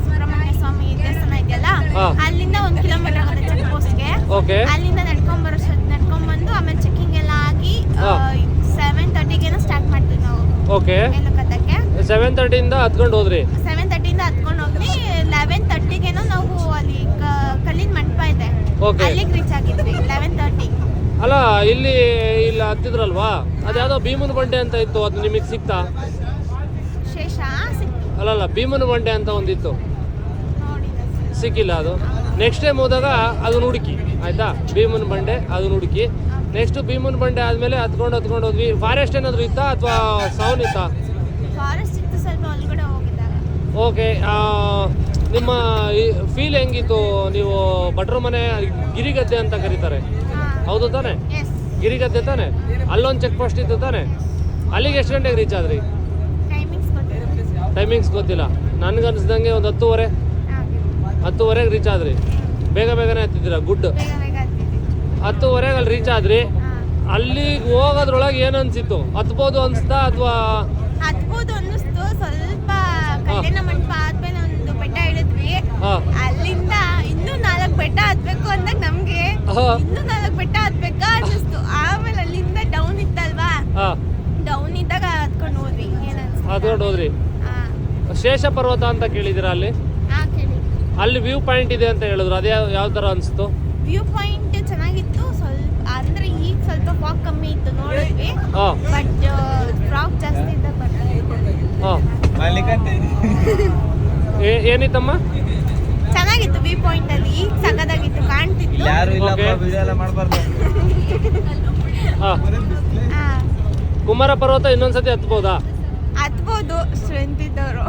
ಸುಬ್ರಹ್ಮಣ್ಯ ಸ್ವಾಮಿ ದೇವಸ್ಥಾನ ಇದೆಯಲ್ಲ, ಹಾಂ. ಅಲ್ಲಿಂದ 1 ಕಿಲೋಮೀಟರ್ ಆಗುತ್ತೆ ಚೆಕ್ ಪೋಸ್ಟ್ಗೆ. ಓಕೆ. ಅಲ್ಲಿಂದ ನಡ್ಕೊಂಡ್ಬಂದು ಆಮೇಲೆ ಚೆಕಿಂಗ್ ಎಲ್ಲ ಆಗಿ 7:30ಗೆ ಸ್ಟಾರ್ಟ್ ಮಾಡ್ತೀವಿ ನಾವು. ಓಕೆ. ಮೇಲುಕತ್ತಕ್ಕೆ 7:30 ಇಂದ ಹತ್ಕೊಂಡು ಹೋದ್ರಿ? 7:30 ಇಂದ ಹತ್ಕೊಂಡು ಹೋದ್ವಿ. 11:30ಗೆ ನಾವು ಅಲ್ಲಿ ಕಲ್ಲಿನ ಮಂಟಪ ಇದೆ, ಓಕೆ. ಅಲ್ಲಿಗೆ ರೀಚ್ ಆಗಿದ್ವಿ 11:30. ಅಲ್ಲ, ಇಲ್ಲಿ ಹತ್ತಿದ್ರಲ್ವಾ, ಅದ್ಯಾವುದೋ ಭೀಮನ ಬಂಡೆ ಅಂತ ಇತ್ತು, ಅದು ನಿಮಗೆ ಸಿಕ್ತಾ? ಶೇಷ ಸಿಕ್ತು. ಅಲ್ಲಲ್ಲ, ಭೀಮನ ಬಂಡೆ ಅಂತ ಒಂದಿತ್ತು, ನೋಡಿಲ್ಲ ಸರ್. ಸಿಕ್ಕಿಲ್ಲ ಅದು. ನೆಕ್ಸ್ಟ್ ಟೈಮ್ ಹೋದಾಗ ಅದನ್ನ ಹುಡುಕಿ, ಆಯ್ತಾ? ಭೀಮನ ಬಂಡೆ ಅದನ್ನ ಹುಡುಕಿ. ನೆಕ್ಸ್ಟ್ ಭೀಮನ ಬಂಡೆ ಆದಮೇಲೆ ಹತ್ಕೊಂಡು ಹೋದ್ವಿ. ಫಾರೆಸ್ಟ್ ಏನಾದರೂ ಇತ್ತಾ ಅಥವಾ ಸೌನ್ ಇತ್ತಾ? ಫಾರೆಸ್ಟ್ ಇತ್ತು ಸ್ವಲ್ಪ ಒಳಗಡೆ ಹೋಗಿದ್ದಾಗ. ಓಕೆ. ನಿಮ್ಮ ಫೀಲ್ ಹೆಂಗಿತ್ತು? ನೀವು ಭಟ್ರ ಮನೆ ಗಿರಿಗದ್ದೆ ಅಂತ ಕರೀತಾರೆ, ಹೌದು ತಾನೆ? ಎಸ್. ಗಿರಿಗದ್ದೆ ತಾನೆ? ಅಲ್ಲೊಂದು ಚೆಕ್ ಪೋಸ್ಟ್ ಇತ್ತು ತಾನೆ? ಅಲ್ಲಿಗೆ ಎಷ್ಟು ಗಂಟೆಗೆ ರೀಚ್ ಆದ್ರಿ? ಟೈಮಿಂಗ್ಸ್ ಗೊತ್ತಿಲ್ಲ. ನನಗನ್ಸ್ದಂಗೆ ಒಂದು 10:30ಗೆ ರೀಚ್ ಆದ್ರಿ. ಬೇಗನೆ ಹತ್ತಿದ್ದೀರಾ, ಗುಡ್. 10:30ಗೆ ಅಲ್ಲಿ ರೀಚ್ ಆದ್ರಿ. ಅಲ್ಲಿಗೆ ಹೋಗೋದ್ರೊಳಗೆ ಏನು ಅನ್ಸಿತ್ತು? ಹತ್ಬೋದು ಅನ್ಸ್ತಾ ಅಥವಾ? ಹತ್ಬೋದು ಅನ್ನಿಸ್ತು. ಸ್ವಲ್ಪ ಕಲ್ಲಿನ ಮಂಟಪ ಆದ್ಮೇಲೆ ಒಂದು ಬೆಟ್ಟ ಇಳಿದ್ವಿ. ಅಲ್ಲಿಂದ ಇನ್ನೂ 4 ಬೆಟ್ಟ ಹತ್ಬೇಕು ಅಂದಾಗ ನಮ್ಗೆ ಇನ್ನೂ 4 ಬೆಟ್ಟ ಹತ್ಬೇಕಾ ಅನ್ನಿಸ್ತು. ಆಮೇಲೆ ಅಲ್ಲಿಂದ ಡೌನ್ ಇತ್ತಲ್ವಾ, ಡೌನ್ ಇದ್ದಾಗ ಹತ್ಕೊಂಡು ಹೋದ್ವಿ. ಹತ್ಕೊಂಡು ಹೋದ್ರಿ. ಶೇಷ ಪರ್ವತ ಅಂತ ಕೇಳಿದಿರಾ? ಅಲ್ಲಿ ಅಲ್ಲಿ ವ್ಯೂ ಪಾಯಿಂಟ್ ಇದೆ ಅಂತ ಹೇಳಿದ್ರು, ಅದೇ ಯಾವ ತರ ಅನ್ಸ್ತು? ವ್ಯೂ ಪಾಯಿಂಟ್ ಚೆನ್ನಾಗಿತ್ತು. ಸ್ವಲ್ಪ ಅಂದ್ರೆ ಈಗ ಸ್ವಲ್ಪ ಫಾಗ್ ಕಮ್ಮಿ ಇತ್ತು, ನೋಡಿದ್ವಿ. ಬಟ್ ಫ್ರಾಗ್ ಜಾಸ್ತಿ ಇದ್ದಾಗ ಏನಿತ್ತಮ್ಮ? ಚೆನ್ನಾಗಿತ್ತು ವ್ಯೂ ಪಾಯಿಂಟ್ ಅಲ್ಲಿ. ಈಗ ಸಗದಾಗಿತ್ತು, ಕಾಣ್ತಿತ್ತು. ಕುಮಾರ ಪರ್ವತ ಇನ್ನೊಂದ್ಸತಿ ಹತ್ಬೋದಾ? ಹತ್ಬೋದು, ಸ್ಟ್ರೆಂತ್ ಇದ್ದವರು.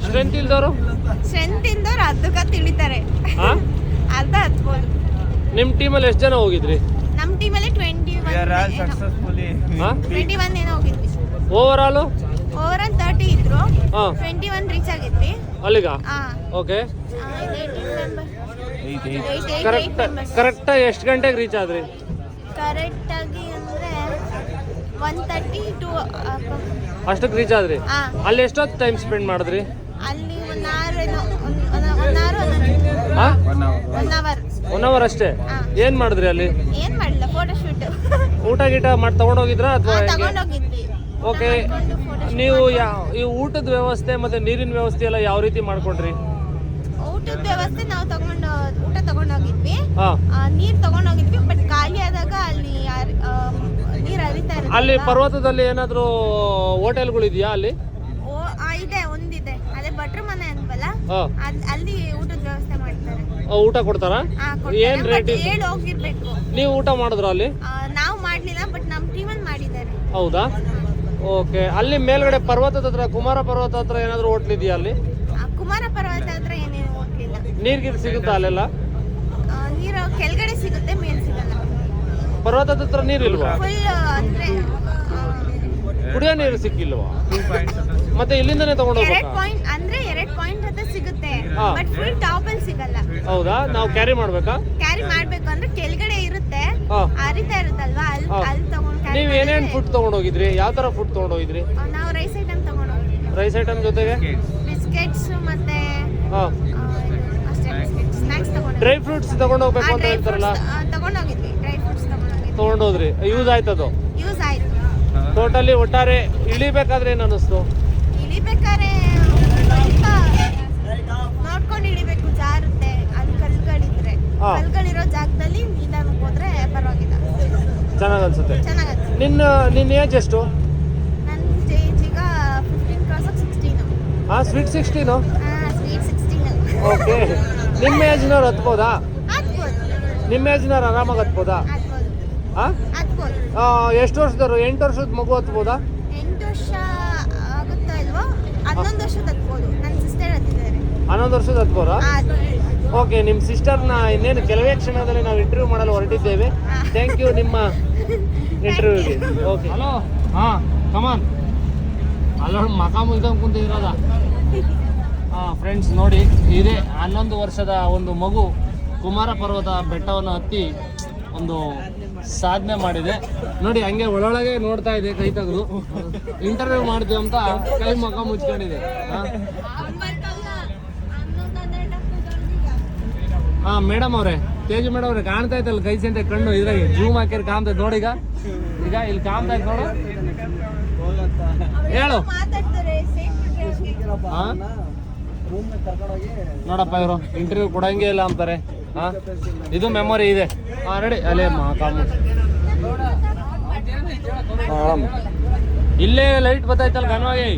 ಸ್ಟ್ರೆಂತ್ ಇಲ್ದವರು ಸ್ಟ್ರೆಂತ್ ಇಂದವ್ರು ಅರ್ಧಕ್ಕ ತಿಳಿತಾರೆ, ಹಾ ಅರ್ಧ ಹತ್ಬೋದು. ನಿಮ್ಮ ಟೀಮಲ್ಲಿ ಎಷ್ಟು ಜನ ಹೋಗಿದ್ರಿ? ನಮ್ಮ ಟೀಮಲ್ಲಿ 21 ಏನೋ ಹೋಗಿದ್ವಿ. ಓವರ್ ಆಲ್ 30 ಇದ್ರು, ಹಾ 21 ರೀಚ್ ಆಗಿದ್ವಿ. ಅಲ್ಲಿಗ ಹಾ ಓಕೆ 18 ಕರೆಕ್ಟ್ ಎಷ್ಟು ಗಂಟೆಗೆ ರೀಚ್ ಆದ್ರಿ? ಕರೆಕ್ಟ್ ಆಗಿ ಅಂದ್ರೆ 1:30 to ಅಷ್ಟಕ್ಕೆ ರೀಚ್ ಆದ್ರಿ? ಹಾ. ಅಲ್ಲಿ ಎಷ್ಟೊತ್ತು ಟೈಮ್ ಸ್ಪೆಂಡ್ ಮಾಡಿದ್ರಿ? ಅಲ್ಲಿ 1 ಒನ್ ಅವರ್ ಅಷ್ಟೇ? ಹಾ. ಏನ್ ಮಾಡಿದ್ರಿ ಅಲ್ಲಿ? ಏನ್ ಮಾಡಿಲ್ಲ, ಫೋಟೋ ಶೂಟ್ ಊಟ ಗೀಟ ಮಾಡಿ ತಗೊಂಡೋಗಿದ್ರಾ ಅಥವಾ ತಗೊಂಡೋಗಿದ್ವಿ. ಓಕೆ, ನೀವು ಈ ಊಟದ ವ್ಯವಸ್ಥೆ ಮತ್ತೆ ನೀರಿನ ವ್ಯವಸ್ಥೆ ಎಲ್ಲ ಯಾವ ರೀತಿ ಮಾಡ್ಕೊಂಡ್ರಿ? ಊಟದ ವ್ಯವಸ್ಥೆ ನಾವು ಊಟ ತಗೊಂಡೋಗಿದ್ವಿ, ಹಾ ನೀರ್ ತಗೊಂಡೋಗಿದ್ವಿ. ಬಟ್ ಖಾಲಿ ಆದಾಗ ಅಲ್ಲಿ ನೀರ್ ಹರಿತಾ ಇರುತ್ತೆ. ಅಲ್ಲಿ ಪರ್ವತದಲ್ಲಿ ಏನಾದ್ರು ಹೋಟೆಲ್ಗಳು ಇದೆಯಾ ಅಲ್ಲಿ? ಇದೆ, ಒಂದಿದೆ, ಅದೇ ಭಟ್ರ ಮನೆ ಅನ್ವಲ್ಲ, ಹಾ ಅಲ್ಲಿ ಊಟದ ವ್ಯವಸ್ಥೆ ಮಾಡ್ತಾರೆ. ಊಟ ಕೊಡ್ತಾರಾ? ಏನ್ ರೇಟ್? ಹೇಳಿ ಹೋಗಿರ್ಬೇಕು. ನೀವು ಊಟ ಮಾಡಿದ್ರ ಅಲ್ಲಿ? ನಾವು ಮಾಡ್ಲಿಲ್ಲ, ಬಟ್ ನಮ್ ಟೀಮಲ್ಲಿ ಮಾಡಿದ್ದಾರೆ. ಹೌದಾ? ಓಕೆ. ಅಲ್ಲಿ ಮೇಲ್ಗಡೆ ಪರ್ವತದ ಹತ್ರ, ಕುಮಾರ ಪರ್ವತ ಹತ್ರ ಏನಾದ್ರು ಹೋಟ್ಲ್ ಇದೆಯಾ ಅಲ್ಲಿ? ಕುಮಾರ ಪರ್ವತ ಹತ್ರ ಏನೇನು ಹೋಗ್ಲಿಲ್ಲ. ನೀರ್ಗಿರ್ ಸಿಗುತ್ತಾ ಅಲ್ಲೆಲ್ಲ? ನೀರು ಕೆಳಗಡೆ ಸಿಗುತ್ತೆ, ಮೇಲ್ ಸಿಗಲ್ಲ. ಪರ್ವತದ ಹತ್ರ ನೀರಿಲ್ವಾ? ಫುಲ್ ಅಂದ್ರೆ ಕುಡಿಯೋ ನೀರು ಸಿಕ್ಕಿಲ್ವಾ? ಮತ್ತೆ ಇಲ್ಲಿಂದನೇ ತಗೊಂಡು ಹೋಗ್ಬೇಕಾ? 2 ಪಾಯಿಂಟ್ ಹತ್ರ ಸಿಗುತ್ತೆ, ಹಾ. ಬಟ್ ಫುಲ್ ಟಾಪ್ ಅಲ್ಲಿ ಸಿಗಲ್ಲ. ಹೌದಾ? ನಾವು ಕ್ಯಾರಿ ಮಾಡ್ಬೇಕಾ? ಕ್ಯಾರಿ ಮಾಡ್ಬೇಕು ಅಂದ್ರೆ ಕೆಳಗಡೆ ಇರುತ್ತೆ, ಹಾ. ಹರಿತಾ ಇರುತ್ತಲ್ವಾ, ಅಲ್ಲಿ ತಗೊಂಡು ನೀವ್ ಏನೇನ್ ಫುಡ್ ತಗೊಂಡೋಗಿದ್ರಿ? ಯಾವ ತರ ಫುಡ್ ತಗೊಂಡೋಗಿದ್ರಿ? ನಾವು ರೈಸ್ ಐಟಮ್ ತಗೊಂಡೋಗಿದ್ವಿ. ರೈಸ್ ಐಟಮ್ ಜೊತೆಗೆ ಬಿಸ್ಕೆಟ್ಸ್ ಮತ್ತೆ ಹಾ ಅಷ್ಟೇ, ಬಿಸ್ಕೆಟ್ಸ್, ಸ್ನಾಕ್ಸ್ ತಗೊಂಡು ಡ್ರೈ ಫ್ರೂಟ್ಸ್ ತಗೊಂಡೋಗ್ಬೇಕು ಅಂತ ಹೇಳ್ತಾರಲ್ಲ, ತಗೊಂಡೋಗಿದ್ವಿ. ಡ್ರೈ ಫ್ರೂಟ್ಸ್ ತಗೊಂಡೋದ್ರಿ? ಯೂಸ್ ಆಯ್ತದು? ಯೂಸ್ ಆಯ್ತು. ಟೋಟಲಿ ಒಟ್ಟಾರೆ ಇಳಿಬೇಕಾದ್ರೆ ಏನ್ ಅನಿಸ್ತು? ಇಳಿಬೇಕಾದ್ರೆ ಸ್ವಲ್ಪ ನೋಡ್ಕೊಂಡು ಇಳಿಬೇಕು, ಜಾರುತ್ತೆ. ಅಲ್ಲಿ ಕಲ್ಗಳಿದ್ರೆ, ಹಾ. ಕಲ್ಗಳಿರೋ ಜಾಗದಲ್ಲಿ ನಿಧಾನಕ್ಕೆ ಹೋದ್ರೆ ಪರವಾಗಿಲ್ಲ, ಚೆನ್ನಾಗ್ ಅನ್ಸುತ್ತೆ. ಚೆನ್ನಾಗತ್ತೆ. ನಿನ್ನ ಏಜ್ ಎಷ್ಟು? ನನ್ನ ಏಜ್ ಈಗ 15 ಕ್ರಾಸ್ 16. ಹಾ ಸ್ವೀಟ್ 16? ಸ್ವೀಟ್ 16. ಓಕೆ. ನಿಮ್ಮ ಏಜ್ನವ್ರು ಹತ್ಬೋದಾ? ಹತ್ಬೋದು, ನಿಮ್ಮ ಏಜ್ನವ್ರು ಆರಾಮಾಗಿ ಹತ್ಬೋದಾ? ಹತ್ಬೋದು, ಹಾ ಹತ್ಬೋದು. ಎಷ್ಟು ವರ್ಷದವ್ರು? 8 ವರ್ಷದ ಮಗು ಹತ್ಬೋದಾ? 8 ವರ್ಷ ಆಗುತ್ತಾ ಇಲ್ವೋ, 11 ವರ್ಷದ ಹತ್ಬೋದು. ನನ್ನ ಸಿಸ್ಟರ್ ಹತ್ತಿದ್ದಾರೆ. 11 ವರ್ಷದ ಹತ್ಬೋದಾ? ಓಕೆ. ನಿಮ್ಮ ಸಿಸ್ಟರ್ನ ಇನ್ನೇನು ಕೆಲವೇ ಕ್ಷಣದಲ್ಲಿ ನಾವು ಇಂಟರ್ವ್ಯೂ ಮಾಡಲು ಹೊರಟಿದ್ದೇವೆ. ಥ್ಯಾಂಕ್ ಯು ನಿಮ್ಮ ಇಂಟರ್ವ್ಯೂಗೆ. ಓಕೆ. ಹಲೋ. ಹಾಂ ಕಮಾನ್. ಅಲ್ಲೋಡು ಮಕ ಮುಗ್ದಂಗೆ ಕುಂತಿರೋದ. ಹಾಂ ಫ್ರೆಂಡ್ಸ್ ನೋಡಿ, ಇದೇ 11 ವರ್ಷದ ಒಂದು ಮಗು ಕುಮಾರ ಪರ್ವತ ಬೆಟ್ಟವನ್ನು ಹತ್ತಿ ಒಂದು ಸಾಧನೆ ಮಾಡಿದೆ ನೋಡಿ. ಹಂಗೆ ಒಳೊಳಗೆ ನೋಡ್ತಾ ಇದೆ, ಕೈ ತೆಗೆದು ಇಂಟರ್ವ್ಯೂ ಮಾಡ್ತೀವಿ ಅಂತ ಕೈ ಮಕ ಮುಚ್ಕೊಂಡಿದೆ. ಹಾಂ ಮೇಡಮ್ ಅವರೇ, ತೇಜು ಮೇಡಮ್ ಅವ್ರೆ, ಕಾಣ್ತಾ ಇತ್ತಲ್ಲ ಕೈ ಸಂತೆ ಕಣ್ಣು ಇದ್ರಾಗೆ ಜೂಮ್ ಹಾಕಿರ್ ಕಾಣ್ತೈತೆ ನೋಡಿ. ಈಗ ಇಲ್ಲಿ ಕಾಣ್ತಾ ಇತ್ತು ನೋಡು, ಹೇಳು. ಹಾಂ ನೋಡಪ್ಪ, ಇವರು ಇಂಟರ್ವ್ಯೂ ಕೊಡಂಗೆ ಇಲ್ಲ ಅಂತಾರೆ. ಹಾಂ ಇದು ಮೆಮೊರಿ ಇದೆ. ಹಾಂ ರೆಡಿ. ಅಲ್ಲೇ ಇಲ್ಲೇ ಲೈಟ್ ಬತ್ತೈತಲ್ಲ ಗನ್ವಾಗಿ.